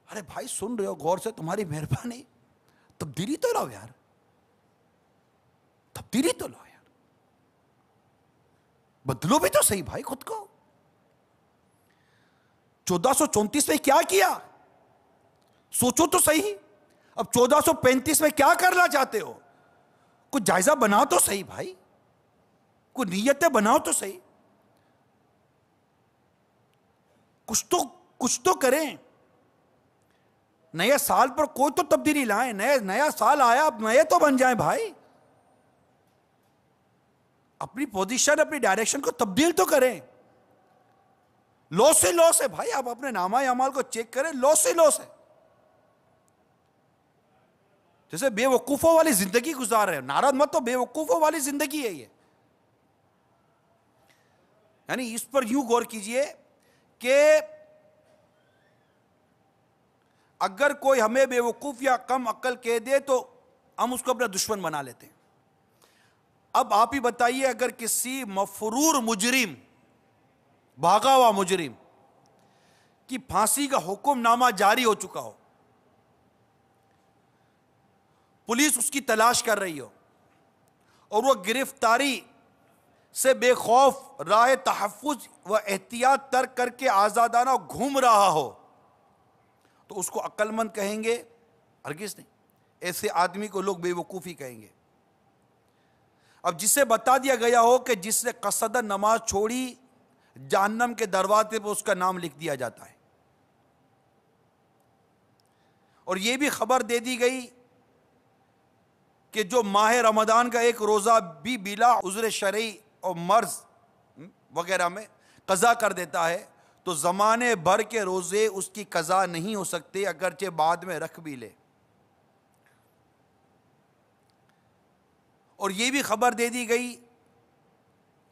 ارے بھائی سن رہے ہو غور سے، تمہاری مہربانی تبدیلی تو لاؤ یار، تبدیلی تو لاؤ یار، بدلو بھی تو صحیح بھائی خود کو. 1434 میں کیا کیا سوچو تو صحیح. اب 1435 میں کیا کرنا چاہتے ہو؟ کچھ جائزہ بناؤ تو صحیح بھائی، کوئی نیتیں بناؤ تو صحیح، کچھ تو کریں. نئے سال پر کوئی تو تبدیلی لائیں، نیا سال آیا، اب نئے تو بن جائیں بھائی. اپنی پوزیشن اپنی ڈائریکشن کو تبدیل تو کریں. لو سے لوس ہے بھائی، آپ اپنے نامہ اعمال کو چیک کریں، لو سے لوس ہے. جیسے بے وقوفوں والی زندگی گزار رہے ہیں، ناراض مت تو، بے وقوفوں والی زندگی ہے یہ. یعنی اس پر یوں غور کیجئے کہ اگر کوئی ہمیں بے وقوف یا کم عقل کہہ دے تو ہم اس کو اپنا دشمن بنا لیتے ہیں. اب آپ ہی بتائیے، اگر کسی مفرور مجرم، بھاگا ہوا مجرم کی پھانسی کا حکم نامہ جاری ہو چکا ہو، پولیس اس کی تلاش کر رہی ہو، اور وہ گرفتاری سے بے خوف راہ تحفظ و احتیاط ترک کر کے آزادانہ گھوم رہا ہو، تو اس کو عقل مند کہیں گے؟ ہرگز نہیں. ایسے آدمی کو لوگ بے وقوفی کہیں گے. اب جسے بتا دیا گیا ہو کہ جس نے قصدن نماز چھوڑی، جہنم کے دروازے پر اس کا نام لکھ دیا جاتا ہے. اور یہ بھی خبر دے دی گئی کہ جو ماہ رمضان کا ایک روزہ بھی بلا عذر شرعی اور مرض وغیرہ میں قضا کر دیتا ہے تو زمانے بھر کے روزے اس کی قضا نہیں ہو سکتے، اگرچہ بعد میں رکھ بھی لے. اور یہ بھی خبر دے دی گئی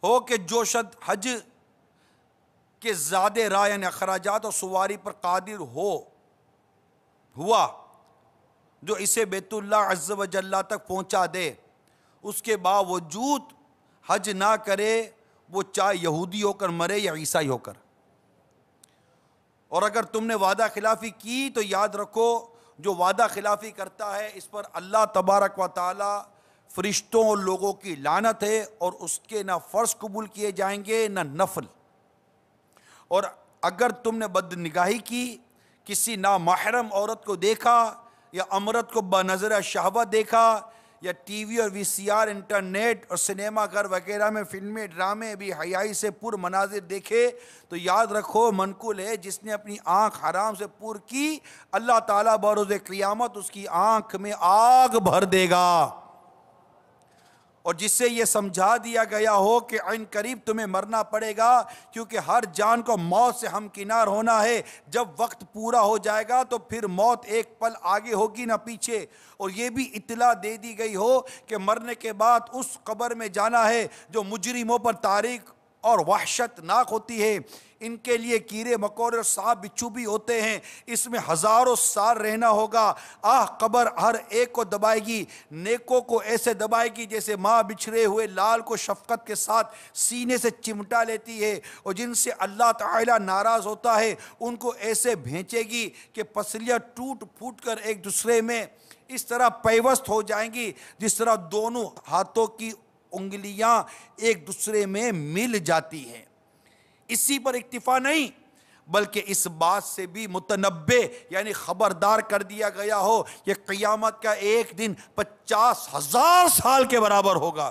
ہو کہ جو شخص حج کے زیادہ راہ یعنی اخراجات اور سواری پر قادر ہو ہوا جو اسے بیت اللہ عز و جل تک پہنچا دے، اس کے باوجود حج نہ کرے، وہ چاہے یہودی ہو کر مرے یا عیسائی ہو کر۔ اور اگر تم نے وعدہ خلافی کی تو یاد رکھو جو وعدہ خلافی کرتا ہے اس پر اللہ تبارک و تعالی فرشتوں اور لوگوں کی لعنت ہے، اور اس کے نہ فرض قبول کیے جائیں گے نہ نفل۔ اور اگر تم نے بد نگاہی کی، کسی نامحرم عورت کو دیکھا یا عورت کو بنظر شہوت دیکھا، یا ٹی وی اور وی سی آر، انٹرنیٹ اور سنیما گھر وغیرہ میں فلمیں ڈرامے بھی حیائی سے پر مناظر دیکھے، تو یاد رکھو منقول ہے جس نے اپنی آنکھ حرام سے پر کی، اللہ تعالیٰ بروز قیامت اس کی آنکھ میں آگ بھر دے گا۔ اور جس سے یہ سمجھا دیا گیا ہو کہ عین قریب تمہیں مرنا پڑے گا، کیونکہ ہر جان کو موت سے ہمکنار ہونا ہے، جب وقت پورا ہو جائے گا تو پھر موت ایک پل آگے ہوگی نہ پیچھے۔ اور یہ بھی اطلاع دے دی گئی ہو کہ مرنے کے بعد اس قبر میں جانا ہے جو مجرموں پر تاریک اور وحشت ناک ہوتی ہے، ان کے لیے کیڑے مکوڑے اور سانپ بچھو بھی ہوتے ہیں، اس میں ہزاروں سال رہنا ہوگا۔ قبر ہر ایک کو دبائے گی، نیکوں کو ایسے دبائے گی جیسے ماں بچھڑے ہوئے لال کو شفقت کے ساتھ سینے سے چمٹا لیتی ہے، اور جن سے اللہ تعالیٰ ناراض ہوتا ہے ان کو ایسے بھینچے گی کہ پسلیاں ٹوٹ پھوٹ کر ایک دوسرے میں اس طرح پیوست ہو جائیں گی جس طرح دونوں ہاتھوں کی انگلیاں ایک دوسرے میں مل جاتی ہیں۔ اسی پر اکتفا نہیں بلکہ اس بات سے بھی متنبع یعنی خبردار کر دیا گیا ہو کہ قیامت کا ایک دن 50,000 سال کے برابر ہوگا،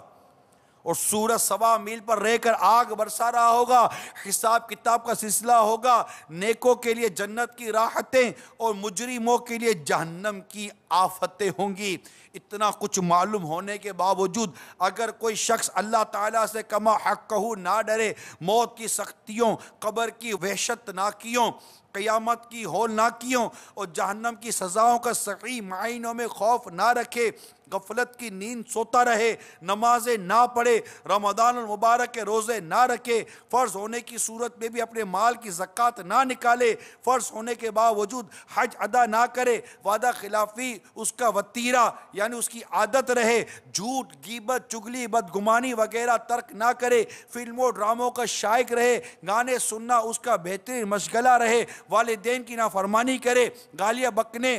اور سورج 1.25 میل پر رہ کر آگ برسا رہا ہوگا، حساب کتاب کا سلسلہ ہوگا، نیکوں کے لیے جنت کی راحتیں اور مجرموں کے لیے جہنم کی آفتیں ہوں گی۔ اتنا کچھ معلوم ہونے کے باوجود اگر کوئی شخص اللہ تعالیٰ سے کما حقہ نہ ڈرے، موت کی سختیوں، قبر کی وحشت ناکیوں، قیامت کی ہولناکیوں اور جہنم کی سزاؤں کا صحیح معنوں میں خوف نہ رکھے، غفلت کی نیند سوتا رہے، نمازیں نہ پڑھے، رمضان المبارک کے روزے نہ رکھے، فرض ہونے کی صورت میں بھی اپنے مال کی زکوٰۃ نہ نکالے، فرض ہونے کے باوجود حج ادا نہ کرے، وعدہ خلافی اس کا وتیرہ یعنی اس کی عادت رہے، جھوٹ، غیبت، چغلی، بدگمانی وغیرہ ترک نہ کرے، فلموں ڈراموں کا شائق رہے، گانے سننا اس کا بہترین مشغلہ رہے، والدین کی نافرمانی کرے، گالیاں بکنے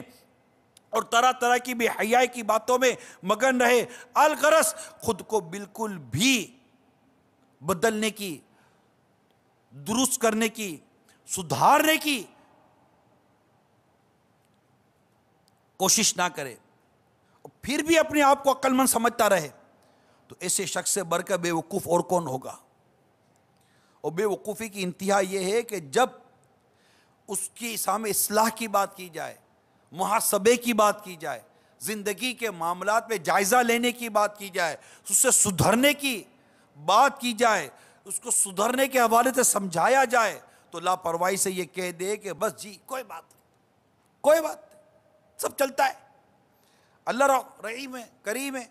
اور طرح طرح کی بے حیائی کی باتوں میں مگن رہے، الغرض خود کو بالکل بھی بدلنے کی، درست کرنے کی، سدھارنے کی کوشش نہ کرے، پھر بھی اپنے آپ کو عقل مند سمجھتا رہے، تو ایسے شخص سے بڑھ کر بے وقوف اور کون ہوگا؟ اور بے وقوفی کی انتہا یہ ہے کہ جب اس کی سامنے اصلاح کی بات کی جائے، محاسبے کی بات کی جائے، زندگی کے معاملات میں جائزہ لینے کی بات کی جائے، اس سے سدھرنے کی بات کی جائے، اس کو سدھرنے کے حوالے سے سمجھایا جائے، تو لاپرواہی سے یہ کہہ دے کہ بس جی کوئی بات نہیں، سب چلتا ہے، اللہ رحیم ہے، کریم ہے،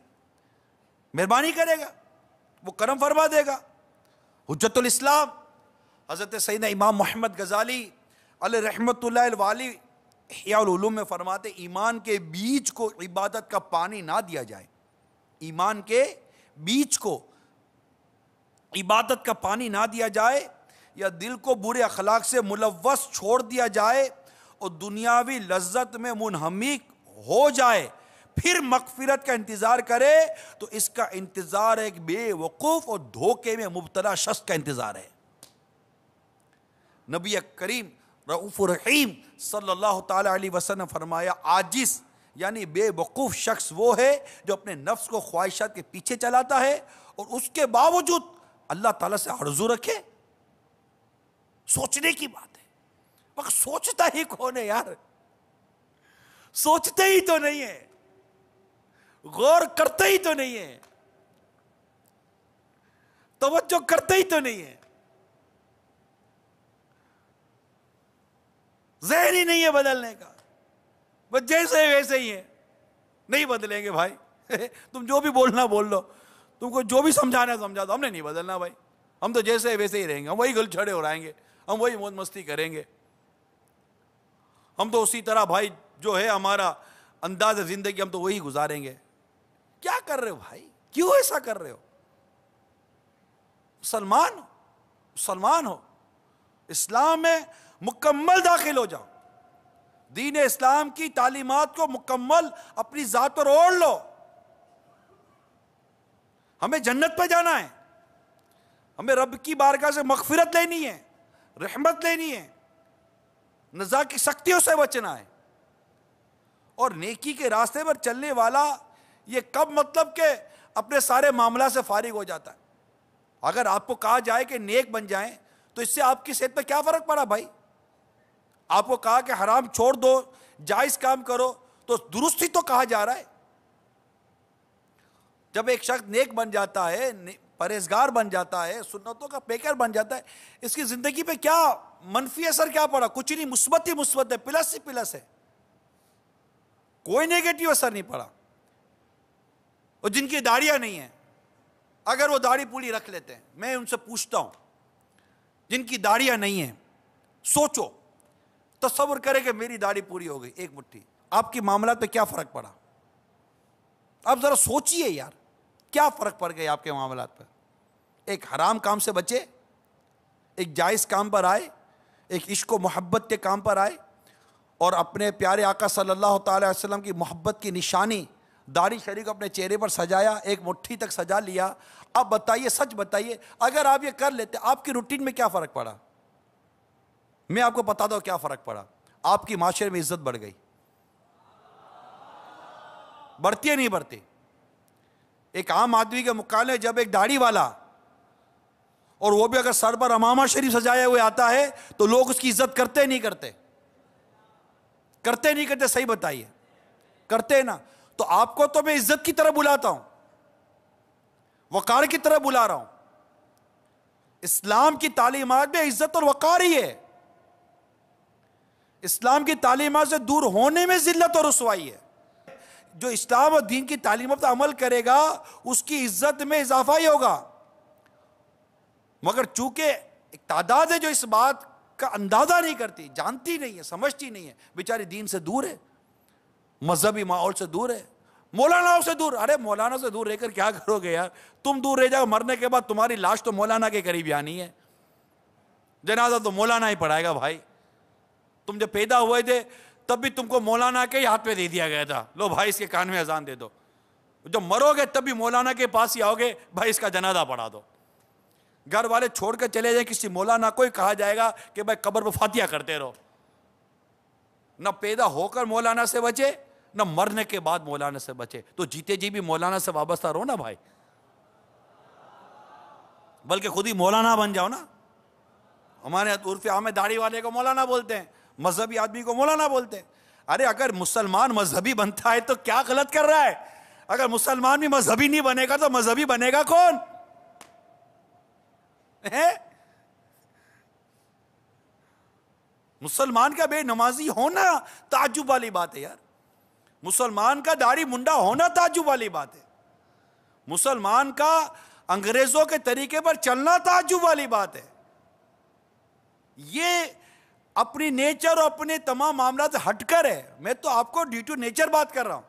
مہربانی کرے گا، وہ کرم فرما دے گا۔ حجت الاسلام حضرت سیدنا امام محمد غزالی علیہ رحمت اللہ الوالی احیاء العلوم میں فرماتے ایمان کے بیج کو عبادت کا پانی نہ دیا جائے، ایمان کے بیج کو عبادت کا پانی نہ دیا جائے، یا دل کو برے اخلاق سے ملوث چھوڑ دیا جائے اور دنیاوی لذت میں منہمک ہو جائے، پھر مغفرت کا انتظار کرے، تو اس کا انتظار ایک بے وقوف اور دھوکے میں مبتلا شخص کا انتظار ہے۔ نبی کریم رؤوف الرحیم صلی اللہ تعالی علیہ وسلم فرمایا عاجز یعنی بے وقوف شخص وہ ہے جو اپنے نفس کو خواہشات کے پیچھے چلاتا ہے اور اس کے باوجود اللہ تعالیٰ سے آرزو رکھے۔ سوچنے کی بات ہے، مگر سوچتا ہی کون ہے یار؟ سوچتے ہی تو نہیں ہے، غور کرتے ہی تو نہیں ہے، توجہ کرتے ہی تو نہیں ہے، ذہن ہی نہیں ہے بدلنے کا، بس جیسے ویسے ہی ہے، نہیں بدلیں گے بھائی تم جو بھی بولنا بول لو، تم کو جو بھی سمجھانا سمجھا دو، ہم نے نہیں بدلنا بھائی، ہم تو جیسے ویسے ہی رہیں گے، ہم وہی گل چھڑے ہو رہیں گے، ہم وہی موج مستی کریں گے، ہم تو اسی طرح بھائی جو ہے ہمارا انداز زندگی ہم تو وہی گزاریں گے. کیا کر رہے ہو بھائی؟ کیوں ایسا کر رہے ہو؟ مسلمان ہو، اسلام میں مکمل داخل ہو جاؤ، دین اسلام کی تعلیمات کو مکمل اپنی ذات پر اوڑھ لو. ہمیں جنت پہ جانا ہے، ہمیں رب کی بارگاہ سے مغفرت لینی ہے، رحمت لینی ہے، نزاع کی سختیوں سے بچنا ہے. اور نیکی کے راستے پر چلنے والا یہ کب مطلب کہ اپنے سارے معاملات سے فارغ ہو جاتا ہے؟ اگر آپ کو کہا جائے کہ نیک بن جائیں تو اس سے آپ کی صحت پہ کیا فرق پڑا بھائی؟ آپ کو کہا کہ حرام چھوڑ دو، جائز کام کرو، تو درست ہی تو کہا جا رہا ہے. جب ایک شخص نیک بن جاتا ہے، پرہیزگار بن جاتا ہے، سنتوں کا پیکر بن جاتا ہے، اس کی زندگی پہ کیا منفی اثر کیا پڑا؟ کچھ نہیں، مثبت ہی مثبت ہے، پلس ہی پلس ہے، کوئی نیگیٹو اثر نہیں پڑا. اور جن کی داڑیاں نہیں ہیں، اگر وہ داڑھی پوری رکھ لیتے ہیں، میں ان سے پوچھتا ہوں جن کی داڑیاں نہیں ہیں، سوچو، تصور کرے کہ میری داڑھی پوری ہو گئی ایک مٹھی، آپ کی معاملات پہ کیا فرق پڑا؟ آپ ذرا سوچئے یار، کیا فرق پڑ گیا آپ کے معاملات پر؟ ایک حرام کام سے بچے، ایک جائز کام پر آئے، ایک عشق و محبت کے کام پر آئے، اور اپنے پیارے آقا صلی اللہ تعالی علیہ وسلم کی محبت کی نشانی داڑھی شریف اپنے چہرے پر سجایا، ایک مٹھی تک سجا لیا. اب بتائیے، سچ بتائیے، اگر آپ یہ کر لیتے آپ کی روٹین میں کیا فرق پڑا؟ میں آپ کو بتا دوں کیا فرق پڑا. آپ کی معاشرے میں عزت بڑھ گئی. بڑھتی ہے نہیں بڑھتی؟ ایک عام آدمی کے مقابلے جب ایک داڑھی والا، اور وہ بھی اگر سر پر امامہ شریف سجائے ہوئے آتا ہے تو لوگ اس کی عزت کرتے نہیں کرتے؟ کرتے نہیں کرتے؟ صحیح بتائیے. کرتے نا. تو آپ کو تو میں عزت کی طرح بلاتا ہوں، وقار کی طرح بلا رہا ہوں. اسلام کی تعلیمات میں عزت اور وقار ہی ہے. اسلام کی تعلیمات سے دور ہونے میں ذلت اور رسوائی ہے. جو اسلام اور دین کی تعلیمات پر عمل کرے گا اس کی عزت میں اضافہ ہی ہوگا. مگر چونکہ ایک تعداد ہے جو اس بات کا اندازہ نہیں کرتی، جانتی نہیں ہے، سمجھتی نہیں ہے، بیچاری دین سے دور ہے، مذہبی ماحول سے دور ہے، مولانا سے دور. ارے مولانا سے دور رہ کر کیا کرو گے یار؟ تم دور رہ جاؤ، مرنے کے بعد تمہاری لاش تو مولانا کے قریب آنی ہے، جنازہ تو مولانا ہی پڑھائے گا بھائی. تم جب پیدا ہوئے تھے تب بھی تم کو مولانا کے ہی ہاتھ پہ دے دیا گیا تھا، لو بھائی اس کے کان میں اذان دے دو. جب مرو گے تب بھی مولانا کے پاس ہی آؤ گے، بھائی اس کا جنازہ پڑھا دو. گھر والے چھوڑ کر چلے جائیں کسی مولانا کو ہی کہا جائے گا کہ بھائی قبر پہ فاتحہ کرتے رہو. نہ پیدا ہو کر مولانا سے بچے، نہ مرنے کے بعد مولانا سے بچے. تو جیتے جی بھی مولانا سے وابستہ رہو نا بھائی، بلکہ خود ہی مولانا بن جاؤ نا. ہمارے عرف عام میں داڑھی والے کو مولانا بولتے ہیں، مذہبی آدمی کو مولانا بولتے ہیں. ارے اگر مسلمان مذہبی بنتا ہے تو کیا غلط کر رہا ہے؟ اگر مسلمان بھی مذہبی نہیں بنے گا تو مذہبی بنے گا کون ہے؟ مسلمان کا بے نمازی ہونا تعجب والی بات ہے یار. مسلمان کا داڑھی منڈا ہونا تعجب والی بات ہے. مسلمان کا انگریزوں کے طریقے پر چلنا تعجب والی بات ہے. یہ اپنی نیچر اور اپنے تمام معاملات سے ہٹ کر ہے. میں تو آپ کو ڈیو ٹو نیچر بات کر رہا ہوں،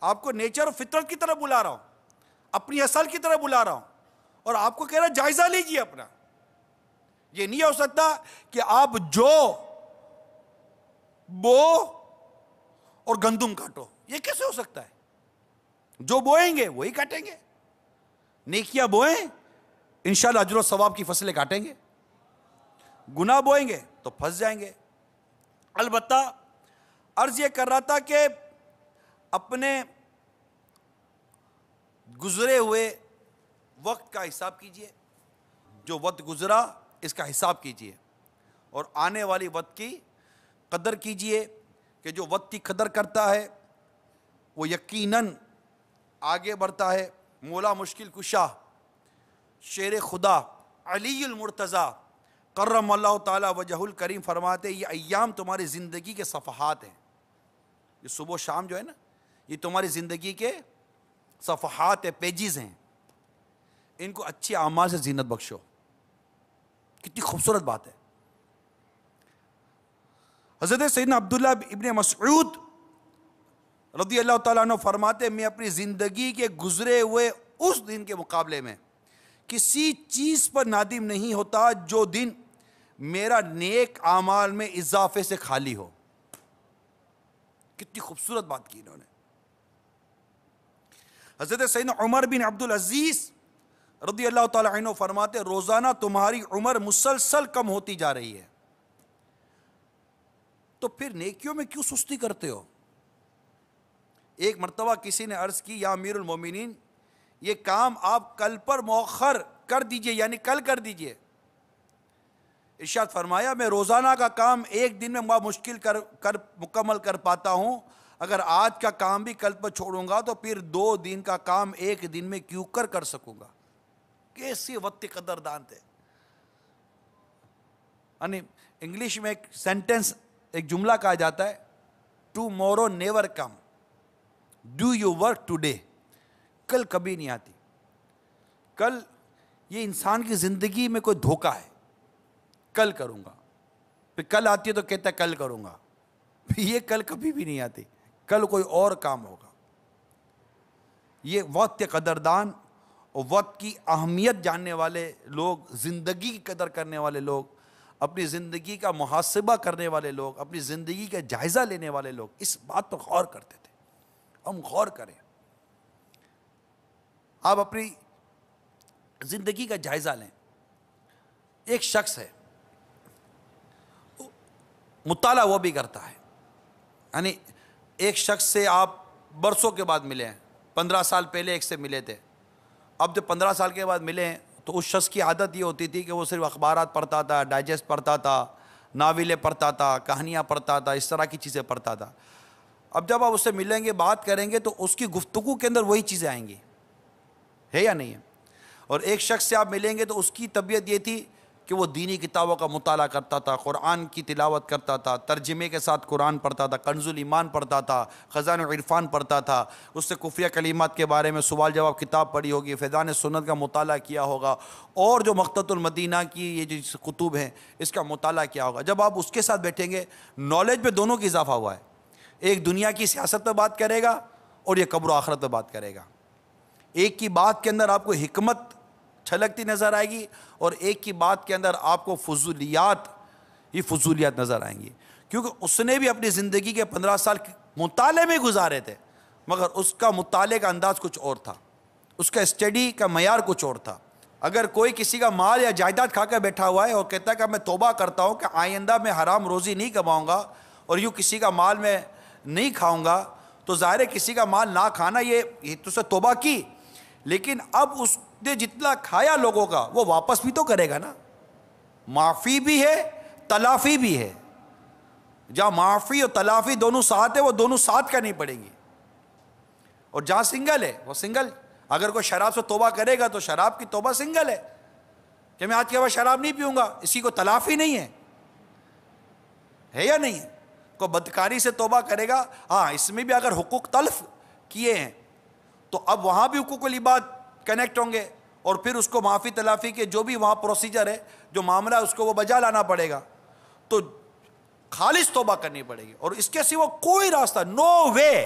آپ کو نیچر اور فطرت کی طرف بلا رہا ہوں، اپنی اصل کی طرف بلا رہا ہوں، اور آپ کو کہہ رہا جائزہ لیجیے اپنا. یہ نہیں ہو سکتا کہ آپ جو بو اور گندم کاٹو. یہ کیسے ہو سکتا ہے؟ جو بوئیں گے وہی کاٹیں گے. نیکیاں بوئیں انشاءاللہ اجر و ثواب کی فصلیں کاٹیں گے، گناہ بوئیں گے تو پھنس جائیں گے. البتہ عرض یہ کر رہا تھا کہ اپنے گزرے ہوئے وقت کا حساب کیجئے، جو وقت گزرا اس کا حساب کیجئے، اور آنے والی وقت کی قدر کیجئے کہ جو وقت کی قدر کرتا ہے وہ یقیناً آگے بڑھتا ہے. مولا مشکل کشا شیر خدا علی المرتضیٰ کرم اللہ تعالی وجہ الکریم فرماتے یہ ایام تمہاری زندگی کے صفحات ہیں. یہ صبح و شام جو ہے نا، یہ تمہاری زندگی کے صفحات ہیں، پیجز ہیں. ان کو اچھے اعمال سے زینت بخشو. کتنی خوبصورت بات ہے. حضرت سیدنا عبداللہ ابن مسعود رضی اللہ تعالیٰ عنہ فرماتے میں اپنی زندگی کے گزرے ہوئے اس دن کے مقابلے میں کسی چیز پر نادم نہیں ہوتا جو دن میرا نیک اعمال میں اضافے سے خالی ہو. کتنی خوبصورت بات کی انہوں نے. حضرت سیدنا عمر بن عبد العزیز رضی اللہ تعالیٰ عنہ فرماتے روزانہ تمہاری عمر مسلسل کم ہوتی جا رہی ہے تو پھر نیکیوں میں کیوں سستی کرتے ہو؟ ایک مرتبہ کسی نے عرض کی یا امیر المومنین یہ کام آپ کل پر مؤخر کر دیجئے، یعنی کل کر دیجئے. ارشاد فرمایا میں روزانہ کا کام ایک دن میں مشکل کر مکمل کر پاتا ہوں، اگر آج کا کام بھی کل پر چھوڑوں گا تو پھر 2 دن کا کام ایک دن میں کیوں کر سکوں گا. کیسی وقت قدردان تھے. یعنی انگلش میں ایک سینٹنس، ایک جملہ کہا جاتا ہے tomorrow never come, do you work today. کل کبھی نہیں آتی. کل یہ انسان کی زندگی میں کوئی دھوکہ ہے. کل کروں گا، پھر کل آتی ہے تو کہتا ہے کل کروں گا، پھر یہ کل کبھی بھی نہیں آتی. کل کوئی اور کام ہوگا. یہ وقت قدردان اور وقت کی اہمیت جاننے والے لوگ، زندگی کی قدر کرنے والے لوگ، اپنی زندگی کا محاسبہ کرنے والے لوگ، اپنی زندگی کا جائزہ لینے والے لوگ اس بات پر غور کرتے تھے. ہم غور کریں. آپ اپنی زندگی کا جائزہ لیں. ایک شخص ہے مطالعہ وہ بھی کرتا ہے. یعنی ایک شخص سے آپ برسوں کے بعد ملے ہیں، 15 سال پہلے ایک سے ملے تھے، اب جب 15 سال کے بعد ملے ہیں تو اس شخص کی عادت یہ ہوتی تھی کہ وہ صرف اخبارات پڑھتا تھا، ڈائجسٹ پڑھتا تھا، ناولیں پڑھتا تھا، کہانیاں پڑھتا تھا، اس طرح کی چیزیں پڑھتا تھا. اب جب آپ اس سے ملیں گے، بات کریں گے تو اس کی گفتگو کے اندر وہی چیزیں آئیں گی، ہے یا نہیں ہے؟ اور ایک شخص سے آپ ملیں گے تو اس کی طبیعت یہ تھی کہ وہ دینی کتابوں کا مطالعہ کرتا تھا، قرآن کی تلاوت کرتا تھا، ترجمے کے ساتھ قرآن پڑھتا تھا، کنز الایمان پڑھتا تھا، خزائن عرفان پڑھتا تھا، اس سے کفریہ کلمات کے بارے میں سوال جواب کتاب پڑھی ہوگی، فیضان سنت کا مطالعہ کیا ہوگا، اور جو مقطعۃ المدینہ کی یہ جو کتب ہیں اس کا مطالعہ کیا ہوگا. جب آپ اس کے ساتھ بیٹھیں گے نالج پہ دونوں کی اضافہ ہوا ہے. ایک دنیا کی سیاست پہ بات کرے گا اور یہ قبر و آخرت پہ بات کرے گا. ایک کی بات کے اندر آپ کو حکمت چھلکتی نظر آئے گی اور ایک کی بات کے اندر آپ کو فضولیات نظر آئیں گی. کیونکہ اس نے بھی اپنی زندگی کے 15 سال مطالعے میں گزارے تھے، مگر اس کا مطالعے کا انداز کچھ اور تھا، اس کا اسٹڈی کا معیار کچھ اور تھا. اگر کوئی کسی کا مال یا جائیداد کھا کے بیٹھا ہوا ہے اور کہتا ہے کہ میں توبہ کرتا ہوں کہ آئندہ میں حرام روزی نہیں کماؤں گا اور یوں کسی کا مال میں نہیں کھاؤں گا، تو ظاہر ہے کسی کا مال نہ کھانا یہ تو سے توبہ کی، لیکن اب اس نے جتنا کھایا لوگوں کا وہ واپس بھی تو کرے گا نا. معافی بھی ہے، تلافی بھی ہے. جہاں معافی اور تلافی دونوں ساتھ ہے وہ دونوں ساتھ کرنی پڑیں گی. اور جہاں سنگل ہے وہ سنگل. اگر کوئی شراب سے توبہ کرے گا تو شراب کی توبہ سنگل ہے کہ میں آج کے بعد شراب نہیں پیوں گا، اسی کو تلافی نہیں ہے یا نہیں ہے؟ کوئی بدکاری سے توبہ کرے گا، ہاں اس میں بھی اگر حقوق تلف کیے ہیں تو اب وہاں بھی حقوق العباد کنیکٹ ہوں گے اور پھر اس کو معافی تلافی کے جو بھی وہاں پروسیجر ہے، جو معاملہ اس کو وہ بجا لانا پڑے گا. تو خالص توبہ کرنی پڑے گی اور اس کے سوا کوئی راستہ، نو وے،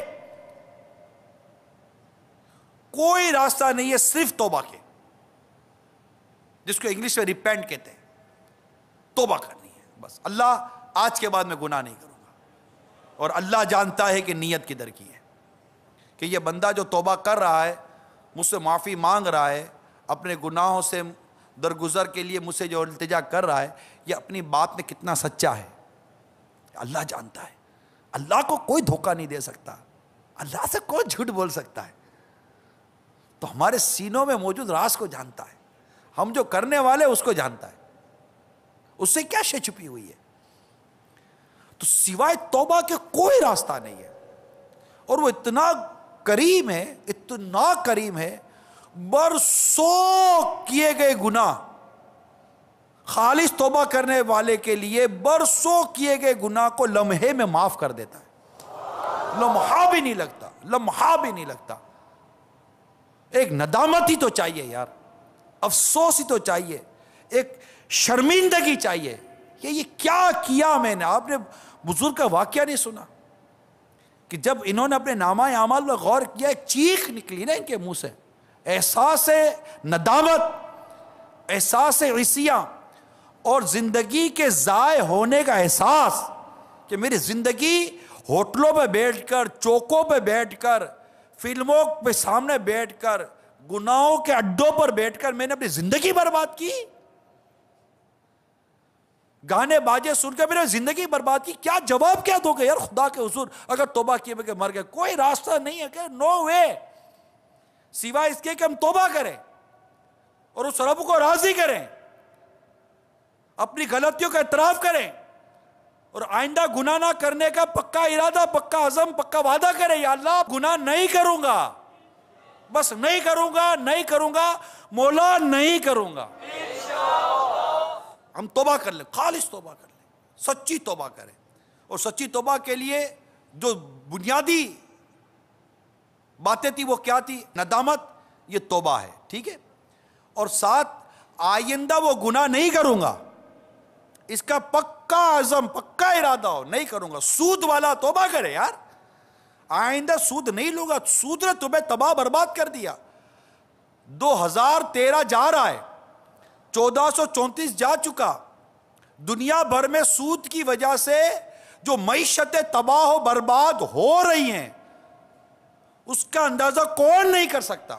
کوئی راستہ نہیں ہے صرف توبہ کے، جس کو انگلش میں ریپینٹ کہتے ہیں. توبہ کرنی ہے بس. اللہ آج کے بعد میں گناہ نہیں کروں گا. اور اللہ جانتا ہے کہ نیت کدھر کی ہے، کہ یہ بندہ جو توبہ کر رہا ہے، مجھ سے معافی مانگ رہا ہے، اپنے گناہوں سے درگزر کے لیے مجھ سے جو التجا کر رہا ہے، یہ اپنی بات میں کتنا سچا ہے اللہ جانتا ہے. اللہ کو کوئی دھوکہ نہیں دے سکتا، اللہ سے کون جھوٹ بول سکتا ہے. تو ہمارے سینوں میں موجود راز کو جانتا ہے، ہم جو کرنے والے اس کو جانتا ہے، اس سے کیا شے چھپی ہوئی ہے. تو سوائے توبہ کے کوئی راستہ نہیں ہے. اور وہ اتنا کریم ہے، اتنا کریم ہے، برسوں کیے گئے گناہ، خالص توبہ کرنے والے کے لیے برسوں کیے گئے گناہ کو لمحے میں معاف کر دیتا ہے. لمحہ بھی نہیں لگتا، لمحہ بھی نہیں لگتا. ایک ندامت ہی تو چاہیے یار، افسوس ہی تو چاہیے، ایک شرمندگی چاہیے کہ یہ کیا کیا میں نے. آپ نے بزرگ کا واقعہ نہیں سنا کہ جب انہوں نے اپنے نامہ اعمال پر غور کیا، ایک چیخ نکلی نا ان کے منہ سے، احساس ندامت، احساس عصیاں اور زندگی کے ضائع ہونے کا احساس کہ میری زندگی ہوٹلوں پہ بیٹھ کر، چوکوں پہ بیٹھ کر، فلموں پہ سامنے بیٹھ کر، گناہوں کے اڈوں پر بیٹھ کر میں نے اپنی زندگی برباد کی، گانے باجے سن کے میں نے زندگی برباد کی. کیا جواب کیا دو گے یار خدا کے حضور؟ اگر توبہ کیے بغیر مر گئے کوئی راستہ نہیں ہے کہ نو وے سوائے اس کے کہ ہم توبہ کریں اور اس رب کو راضی کریں، اپنی غلطیوں کا اعتراف کریں اور آئندہ گناہ نہ کرنے کا پکا ارادہ، پکا عزم، پکا وعدہ کریں. یا اللہ گناہ نہیں کروں گا، بس نہیں کروں گا، نہیں کروں گا مولا، نہیں کروں گا. ہم توبہ کر لیں، خالص توبہ کر لیں، سچی توبہ کریں. اور سچی توبہ کے لیے جو بنیادی باتیں تھی وہ کیا تھی؟ ندامت، یہ توبہ ہے، ٹھیک ہے. اور ساتھ آئندہ وہ گناہ نہیں کروں گا، اس کا پکا عزم، پکا ارادہ ہو، نہیں کروں گا. سود والا توبہ کرے یار، آئندہ سود نہیں لوں گا. سود نے تمہیں تباہ برباد کر دیا. 2013 جا رہا ہے، 1434 جا چکا. دنیا بھر میں سود کی وجہ سے جو معیشتیں تباہ و برباد ہو رہی ہیں اس کا اندازہ کون نہیں کر سکتا.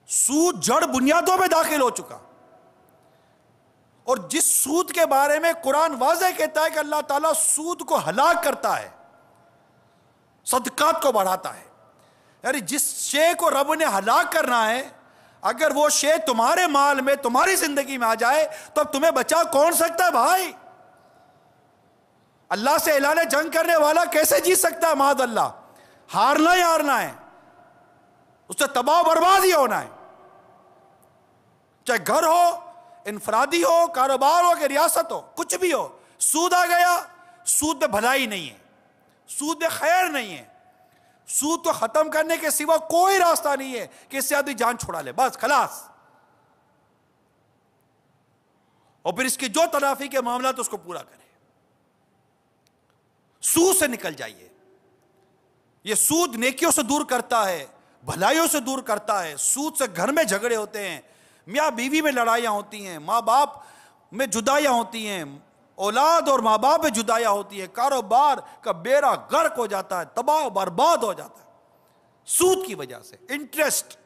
سود جڑ بنیادوں میں داخل ہو چکا. اور جس سود کے بارے میں قرآن واضح کہتا ہے کہ اللہ تعالیٰ سود کو ہلاک کرتا ہے، صدقات کو بڑھاتا ہے. یعنی جس شے کو رب نے ہلاک کرنا ہے، اگر وہ شے تمہارے مال میں، تمہاری زندگی میں آ جائے تو اب تمہیں بچا کون سکتا ہے بھائی؟ اللہ سے اعلان جنگ کرنے والا کیسے جیت سکتا ہے؟ معاذ اللہ، ہارنا ہی ہارنا ہے، اس سے تباہ و برباد ہی ہونا ہے. چاہے گھر ہو، انفرادی ہو، کاروبار ہو کہ ریاست ہو، کچھ بھی ہو. سود آ گیا، سود میں بھلائی نہیں ہے، سود میں خیر نہیں ہے. سود کو ختم کرنے کے سوا کوئی راستہ نہیں ہے کہ اس سے آدمی جان چھڑا لے، بس خلاص. اور پھر اس کی جو تلافی کے معاملات اس کو پورا کرے. سود سے نکل جائیے. یہ سود نیکیوں سے دور کرتا ہے، بھلائیوں سے دور کرتا ہے. سود سے گھر میں جھگڑے ہوتے ہیں، میاں بیوی میں لڑائیاں ہوتی ہیں، ماں باپ میں جدائیاں ہوتی ہیں، اولاد اور ماں باپ میں جدائیاں ہوتی ہیں، کاروبار کا بیڑا غرق ہو جاتا ہے، تباہ و برباد ہو جاتا ہے سود کی وجہ سے. انٹرسٹ،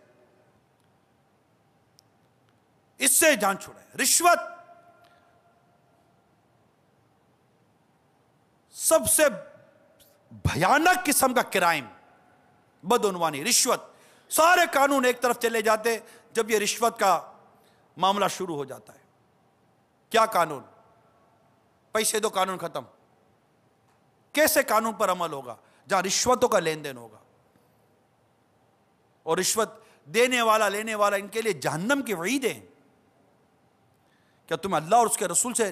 اس سے جان چھوڑیں. رشوت سب سے بھیانک قسم کا کرائم، بدعنوانی، رشوت. سارے قانون ایک طرف چلے جاتے جب یہ رشوت کا معاملہ شروع ہو جاتا ہے. کیا قانون؟ پیسے دو، قانون ختم. کیسے قانون پر عمل ہوگا جہاں رشوتوں کا لین دین ہوگا؟ اور رشوت دینے والا، لینے والا، ان کے لیے جہنم کی وعیدیں. کیا تمہیں اللہ اور اس کے رسول سے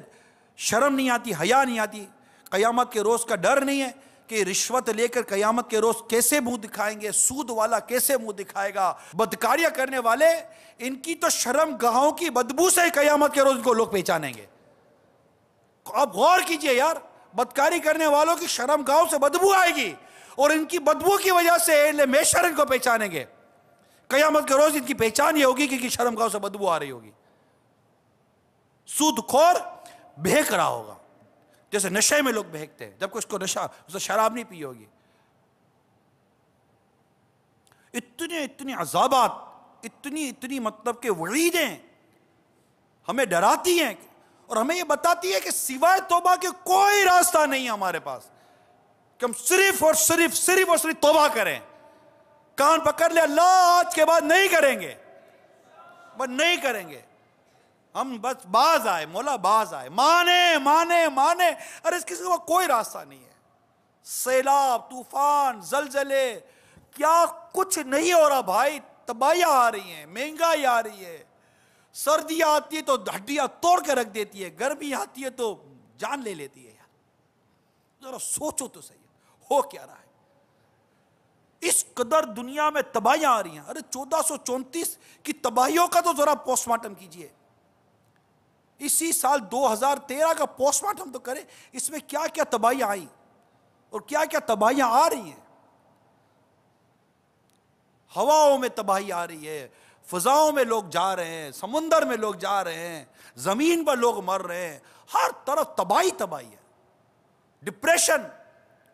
شرم نہیں آتی، حیا نہیں آتی؟ قیامت کے روز کا ڈر نہیں ہے کہ رشوت لے کر قیامت کے روز کیسے منہ دکھائیں گے؟ سود والا کیسے منہ دکھائے گا؟ بدکاریاں کرنے والے، ان کی تو شرم گاہوں کی بدبو سے ہی قیامت کے روز ان کو لوگ پہچانیں گے. اب غور کیجئے یار، بدکاری کرنے والوں کی شرم گاہوں سے بدبو آئے گی اور ان کی بدبو کی وجہ سے اہل محشر ان کو پہچانیں گے. قیامت کے روز ان کی پہچان یہ ہوگی کہ ان کی شرم گاہوں سے بدبو آ رہی ہوگی. سود خور بہک رہا ہوگا جیسے نشے میں لوگ بہکتے ہیں، جب کہ اس کو نشہ، اسے شراب نہیں پی ہوگی. اتنے عذابات، اتنی مطلب کہ وعیدیں ہمیں ڈراتی ہیں اور ہمیں یہ بتاتی ہے کہ سوائے توبہ کے کوئی راستہ نہیں ہے ہمارے پاس کہ ہم صرف اور صرف توبہ کریں. کان پکڑ لے، اللہ آج کے بعد نہیں کریں گے، بس نہیں کریں گے ہم، بس باز آئے مولا، باز آئے، مانے. ارے اس کسی کا کوئی راستہ نہیں ہے. سیلاب، طوفان، زلزلے، کیا کچھ نہیں ہو رہا بھائی. تباہیاں آ رہی ہیں، مہنگائی آ رہی ہے، سردیاں آتی ہے تو ہڈیاں توڑ کے رکھ دیتی ہے، گرمی آتی ہے تو جان لے لیتی ہے. یار ذرا سوچو تو صحیح، ہو کیا رہا ہے؟ اس قدر دنیا میں تباہیاں آ رہی ہیں. ارے 1434 کی تباہیوں کا تو ذرا پوسٹ مارٹم کیجئے. اسی سال 2013 کا پوسٹ مارٹم تو کریں، اس میں کیا کیا تباہیاں آئی اور کیا کیا تباہیاں آ رہی ہیں. ہواؤں میں تباہی آ رہی ہے، فضاؤں میں لوگ جا رہے ہیں، سمندر میں لوگ جا رہے ہیں، زمین پر لوگ مر رہے ہیں، ہر طرف تباہی تباہی ہے. ڈپریشن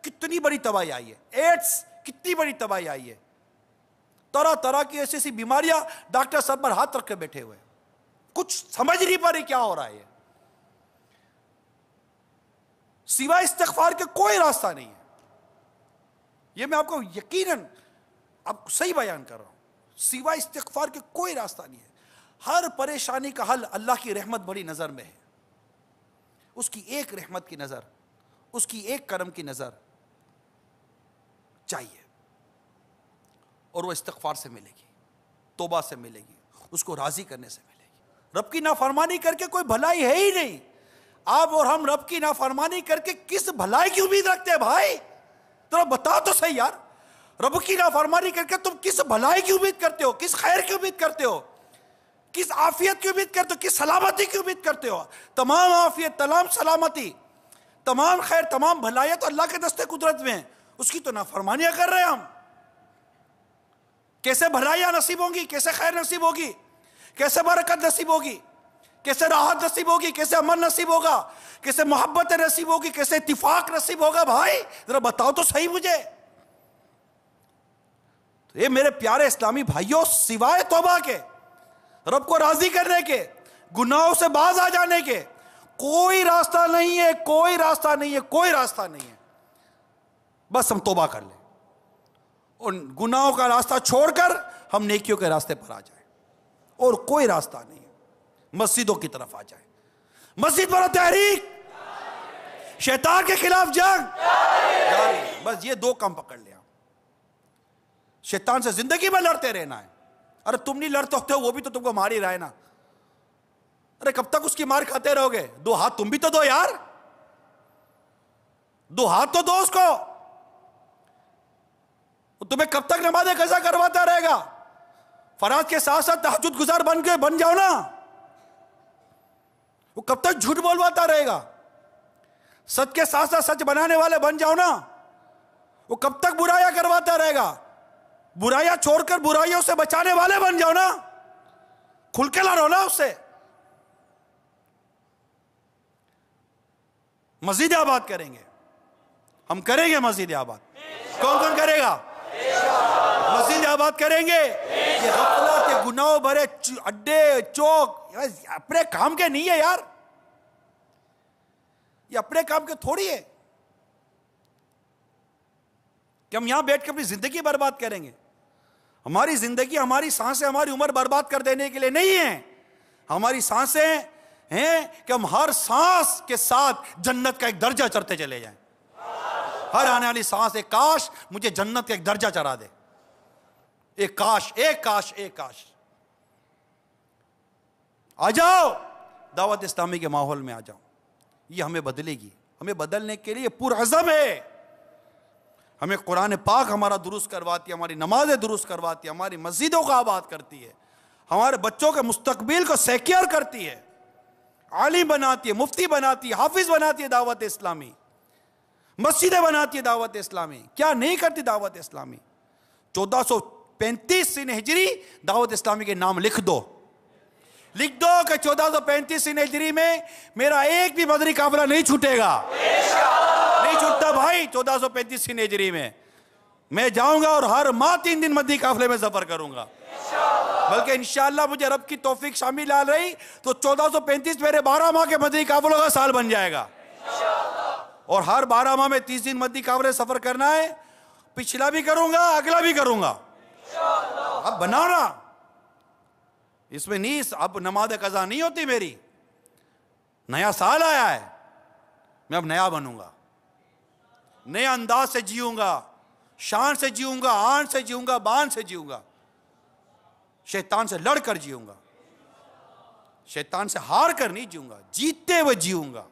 کتنی بڑی تباہی آئی ہے، ایڈس کتنی بڑی تباہی آئی ہے، طرح طرح کی ایسی ایسی بیماریاں، ڈاکٹر صاحب پر ہاتھ رکھ کے بیٹھے ہوئے، کچھ سمجھ نہیں پا رہی کیا ہو رہا ہے. سوائے استغفار کے کوئی راستہ نہیں ہے. یہ میں آپ کو یقیناً آپ کو صحیح بیان کر رہا ہوں، سوائے استغفار کے کوئی راستہ نہیں ہے. ہر پریشانی کا حل اللہ کی رحمت بڑی نظر میں ہے. اس کی ایک رحمت کی نظر، اس کی ایک کرم کی نظر چاہیے، اور وہ استغفار سے ملے گی، توبہ سے ملے گی، اس کو راضی کرنے سے ملے گی. رب کی نافرمانی کر کے کوئی بھلائی ہے ہی نہیں. آپ اور ہم رب کی نافرمانی کر کے کس بھلائی کی امید رکھتے ہیں بھائی؟ تو بتاؤ تو صحیح یار، رب کی نافرمانی کر کے تم کس بھلائی کی امید کرتے ہو؟ کس خیر کی امید کرتے ہو؟ کس عافیت کی امید کرتے ہو؟ کس سلامتی کی امید کرتے ہو؟ تمام عافیت، تمام سلامتی، تمام خیر، تمام بھلائیاں تو اللہ کے دستے قدرت میں ہیں، اس کی تو نافرمانیاں کر رہے ہیں ہم. کیسے بھلائیاں نصیب ہوں گی؟ کیسے خیر نصیب ہوگی؟ کیسے برکت نصیب ہوگی؟ کیسے راحت نصیب ہوگی؟ کیسے امن نصیب ہوگا؟ کیسے محبت نصیب ہوگی؟ کیسے اتفاق نصیب ہوگا؟ بھائی ذرا بتاؤ تو صحیح مجھے. تو یہ میرے پیارے اسلامی بھائیوں، سوائے توبہ کے، رب کو راضی کرنے کے، گناہوں سے باز آ جانے کے کوئی راستہ نہیں ہے، کوئی راستہ نہیں ہے، کوئی راستہ نہیں ہے. بس ہم توبہ کر لیں، ان گناہوں کا راستہ چھوڑ کر ہم نیکیوں کے راستے پر آ جائیں، اور کوئی راستہ نہیں ہے. مسجدوں کی طرف آ جائیں، مسجد پر تحریک، شیطان کے خلاف جنگ جاری. بس یہ دو کام پکڑ لیا. شیطان سے زندگی میں لڑتے رہنا ہے. ارے تم نہیں لڑتے ہوتے، وہ بھی تو تم کو مار ہی رہا ہے نا. ارے کب تک اس کی مار کھاتے رہو گے؟ دو ہاتھ تم بھی تو دو یار، دو ہاتھ تو دو اس کو. تمہیں کب تک نماز قضا کرواتا رہے گا؟ فرائض کے ساتھ ساتھ تہجد گزار بن جاؤ نا. وہ کب تک جھوٹ بولواتا رہے گا؟ سچ کے ساتھ ساتھ سچ بنانے والے بن جاؤ نا. وہ کب تک برائیاں کرواتا رہے گا؟ برائیاں چھوڑ کر برائیوں سے بچانے والے بن جاؤ نا. کھل کے لڑو نا اس سے. مسجد آباد کریں گے، ہم کریں گے مسجد آباد. کون کون کرے گا؟ مسجد آباد کریں گے. یہ غفلت، یہ گناہوں بھرے اڈے چوک اپنے کام کے نہیں ہے یار، یہ اپنے کام کے تھوڑی ہے کہ ہم یہاں بیٹھ کے اپنی زندگی برباد کریں گے. ہماری زندگی، ہماری سانسیں ہماری عمر برباد کر دینے کے لیے نہیں ہیں. ہماری سانسیں ہیں کہ ہم ہر سانس کے ساتھ جنت کا ایک درجہ چڑھتے چلے جائیں. ہر آنے والی سانس ایک کاش مجھے جنت کا ایک درجہ چڑھا دے. ایک کاش، ایک کاش، ایک کاش. آ جاؤ دعوت اسلامی کے ماحول میں آ جاؤ. یہ ہمیں بدلے گی. ہمیں بدلنے کے لیے پرعزم ہے. ہمیں قرآن پاک ہمارا درست کرواتی ہے، ہماری نمازیں درست کرواتی ہے، ہماری مسجدوں کو آباد کرتی ہے، ہمارے بچوں کے مستقبل کو سیکیور کرتی ہے، عالم بناتی ہے، مفتی بناتی ہے، حافظ بناتی ہے دعوت اسلامی، مسجدیں بناتی ہے دعوت اسلامی. کیا نہیں کرتی دعوت اسلامی؟ 1435 سن ہجری دعوت اسلامی کے نام لکھ دو کہ 1435 سن ہجری میں میرا ایک بھی مدنی قافلہ نہیں چھوٹے گا. نہیں چھوٹتا بھائی. 1435 سن ہجری میں میں جاؤں گا اور ہر ماہ 3 دن مدنی قافلے میں سفر کروں گا. بلکہ انشاءاللہ مجھے رب کی توفیق شامل آ رہی تو 1435 میرے 12 ماہ کے مدنی قافلوں کا سال بن جائے گا. اور ہر 12 ماہ میں 30 دن مدنی قافلے سفر کرنا ہے. پچھلا بھی کروں گا، اگلا بھی کروں گا. اب بناؤ نا. اس میں نہیں، اب نماز قضا نہیں ہوتی میری. نیا سال آیا ہے، میں اب نیا بنوں گا، نئے انداز سے جیوں گا، شان سے جیوں گا، آن سے جیوں گا، بان سے جیوں گا. شیطان سے لڑ کر جیوں گا، شیطان سے ہار کر نہیں جیوں گا، جیتتے ہوئے جیوں گا.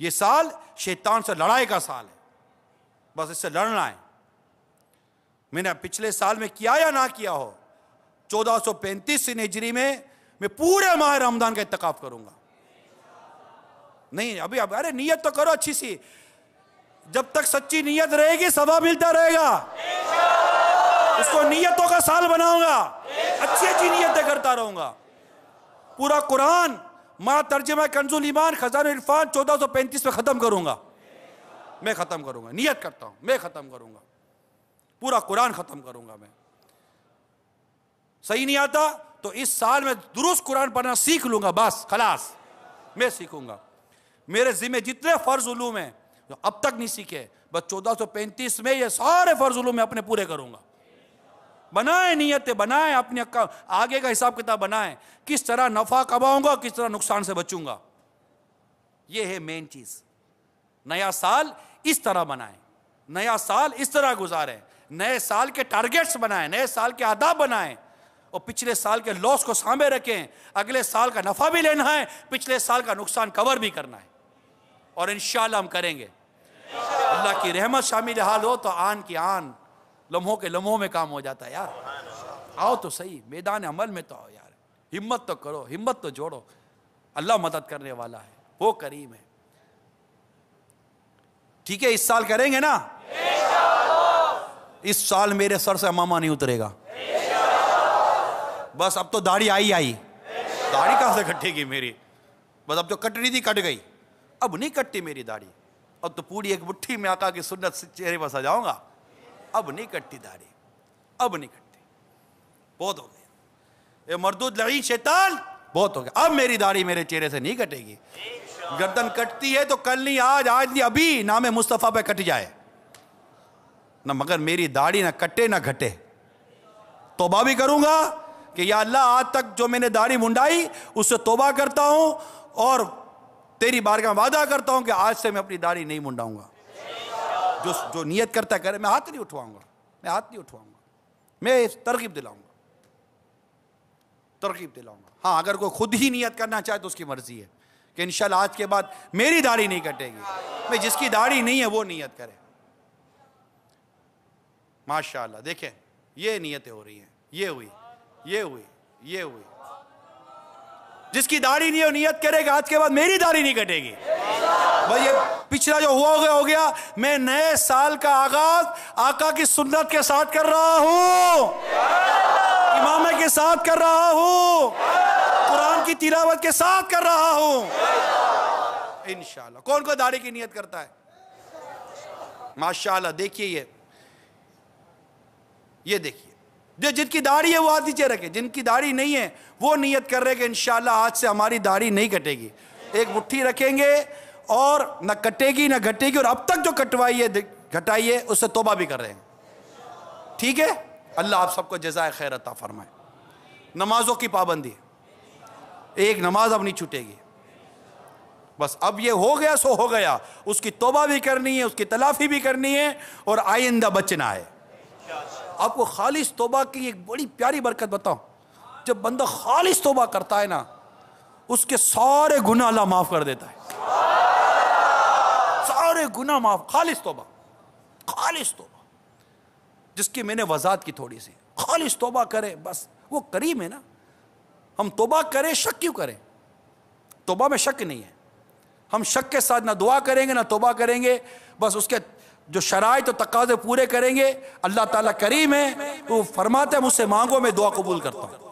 یہ سال شیطان سے لڑائی کا سال ہے. بس اس سے لڑنا ہے. میں نے پچھلے سال میں کیا یا نہ کیا ہو، 1435 سن ہجری میں میں پورے ماہ رمضان کا اعتکاف کروں گا. نہیں ابھی ارے نیت تو کرو اچھی سی, جب تک سچی نیت رہے گی ثواب ملتا رہے گا. اس کو نیتوں کا سال بناؤں گا, اچھی اچھی نیتیں کرتا رہوں گا. پورا قرآن ماں ترجمہ کنز الایمان خزانہ عرفان 1435 میں ختم کروں گا. میں ختم کروں گا, نیت کرتا ہوں میں ختم کروں گا, پورا قرآن ختم کروں گا. میں صحیح نہیں آتا تو اس سال میں درست قرآن پڑھنا سیکھ لوں گا, بس خلاص میں سیکھوں گا. میرے ذمہ جتنے فرض علوم ہیں جو اب تک نہیں سیکھے, بس 1435 میں یہ سارے فرض علوم میں اپنے پورے کروں گا. بنائیں نیتیں, بنائیں اپنے آگے کا حساب کتاب بنائیں, کس طرح نفع کماؤں گا, کس طرح نقصان سے بچوں گا. یہ ہے مین چیز. نیا سال اس طرح بنائیں, نیا سال اس طرح گزاریں, نئے سال کے ٹارگیٹس بنائیں, نئے سال کے آداب بنائیں, اور پچھلے سال کے لاس کو سامنے رکھیں. اگلے سال کا نفع بھی لینا ہے, پچھلے سال کا نقصان کور بھی کرنا ہے, اور انشاءاللہ ہم کریں گے. اللہ کی رحمت شامل حال ہو تو آن کی آن, لمحوں کے لمحوں میں کام ہو جاتا ہے. یار آؤ تو صحیح, میدان عمل میں تو آؤ یار, ہمت تو کرو, ہمت تو جوڑو. اللہ مدد کرنے والا ہے, وہ کریم ہے. ٹھیک ہے, اس سال کریں گے نا؟ اس سال میرے سر سے امامہ نہیں اترے گا. بس اب تو داڑھی آئی, داڑھی کہاں سے کٹے گی میری؟ بس اب جو کٹ رہی تھی کٹ گئی, اب نہیں کٹتی میری داڑھی. اب تو پوری ایک مٹھی میں آقا کی سنت چہرے پر سجاؤں گا. اب نہیں کٹتی داڑھی, اب نہیں کٹتی, بہت ہو گیا. اے مردود لعین شیطان, بہت ہو گیا. اب میری داڑھی میرے چہرے سے نہیں کٹے گی. گردن کٹتی ہے تو کل نہیں, آج نہیں ابھی نام مصطفیٰ پہ کٹ جائے نہ, مگر میری داڑھی نہ کٹے نہ گھٹے. توبہ بھی کروں گا کہ یا اللہ آج تک جو میں نے داڑھی منڈائی اس سے توبہ کرتا ہوں, اور تیری بارگاہ میں وعدہ کرتا ہوں کہ آج سے میں اپنی داڑھی نہیں منڈاؤں گا. جو نیت کرتا ہے کرے, میں ہاتھ نہیں اٹھواؤں گا, میں ہاتھ نہیں اٹھواؤں گا. میں ترغیب دلاؤں گا, ترغیب دلاؤں گا. ہاں اگر کوئی خود ہی نیت کرنا چاہے تو اس کی مرضی ہے کہ انشاءاللہ آج کے بعد میری داڑھی نہیں کٹے گی. میں جس کی داڑھی نہیں ہے وہ نیت کرے. ماشاءاللہ دیکھیں یہ نیتیں ہو رہی ہیں, یہ ہوئی, یہ ہوئی, یہ ہوئی. جس کی داڑھی نہیں ہے وہ نیت کرے گا آج کے بعد میری داڑھی نہیں کٹے گی. بھائی یہ پچھلا جو ہو گیا. میں نئے سال کا آغاز آقا کی سنت کے ساتھ کر رہا ہوں, امامے کے ساتھ کر رہا ہوں, قرآن کی تلاوت کے ساتھ کر رہا ہوں انشاءاللہ. کون کو داڑھی کی نیت کرتا ہے؟ ماشاءاللہ. دیکھیے یہ دیکھیے, جن کی داڑھی ہے وہ ہاتھ نیچے رکھے, جن کی داڑھی نہیں ہے وہ نیت کر رہے کہ انشاءاللہ آج سے ہماری داڑھی نہیں کٹے گی. ایک مٹھی رکھیں گے اور نہ کٹے گی نہ گھٹے گی, اور اب تک جو کٹوائی ہے گھٹائی ہے اس سے توبہ بھی کر رہے ہیں. ٹھیک ہے, اللہ آپ سب کو جزائے خیر عطا فرمائے. نمازوں کی پابندی, ایک نماز اب نہیں چھوٹے گی. بس اب یہ ہو گیا سو ہو گیا, اس کی توبہ بھی کرنی ہے, اس کی تلافی بھی کرنی ہے, اور آئندہ بچنا ہے. آپ کو خالص توبہ کی ایک بڑی پیاری برکت بتاؤں. جب بندہ خالص توبہ کرتا ہے نا, اس کے سارے گناہ اللہ معاف کر دیتا ہے. سارے گناہ معاف, خالص توبہ, خالص توبہ. جس کی میں نے وضاحت کی تھوڑی سی, خالص توبہ کرے بس, وہ کریم ہے نا. ہم توبہ کریں شک کیوں کریں؟ توبہ میں شک نہیں ہے. ہم شک کے ساتھ نہ دعا کریں گے نہ توبہ کریں گے, بس اس کے جو شرائط و تقاضے پورے کریں گے. اللہ تعالیٰ کریم ہے, وہ فرماتا ہے مجھ سے مانگو میں دعا قبول کرتا ہوں.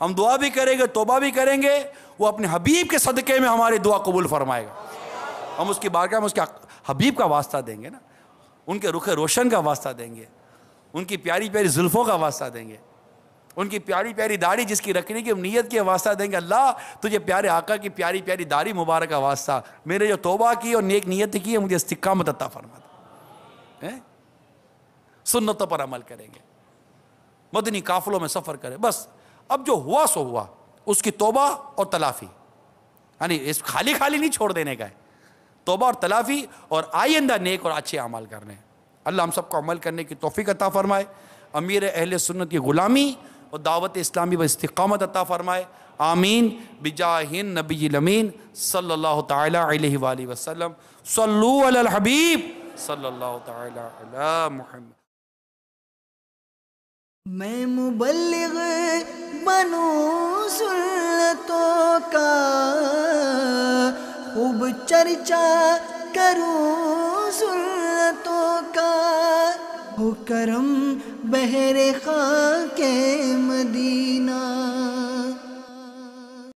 ہم دعا بھی کریں گے توبہ بھی کریں گے, وہ اپنے حبیب کے صدقے میں ہماری دعا قبول فرمائے گا. ہم اس کی بارگاہ میں اس کے حبیب کا واسطہ دیں گے نا, ان کے رخ روشن کا واسطہ دیں گے, ان کی پیاری پیاری زلفوں کا واسطہ دیں گے, ان کی پیاری پیاری داڑھی جس کی رکھنے کی نیت کے واسطہ دیں گے. اللہ تجھے پیارے آقا کی پیاری پیاری داڑھی مبارک کا واسطہ, میرے جو توبہ کی اور نیک نیت کی ہے مجھے استقامت عطا فرما دے. سنتوں پر عمل کریں گے, مدنی قافلوں میں سفر کریں. بس اب جو ہوا سو ہوا, اس کی توبہ اور تلافی, یعنی اس خالی خالی نہیں چھوڑ دینے کا ہے. توبہ اور تلافی اور آئندہ نیک اور اچھے اعمال کرنے. اللہ ہم سب کو عمل کرنے کی توفیق عطا فرمائے. امیر اہل سنت کی غلامی اور دعوت اسلامی پر استقامت عطا فرمائے. آمین بجاہ النبی الامین صلی اللہ تعالی علیہ وآلہ وسلم. صلو علی الحبیب صلی اللہ تعالی علی محمد. میں مبلغ بنوں سنتوں کا، خوب چرچا کروں سنتوں کا، ہو کرم بہر خاک مدینہ۔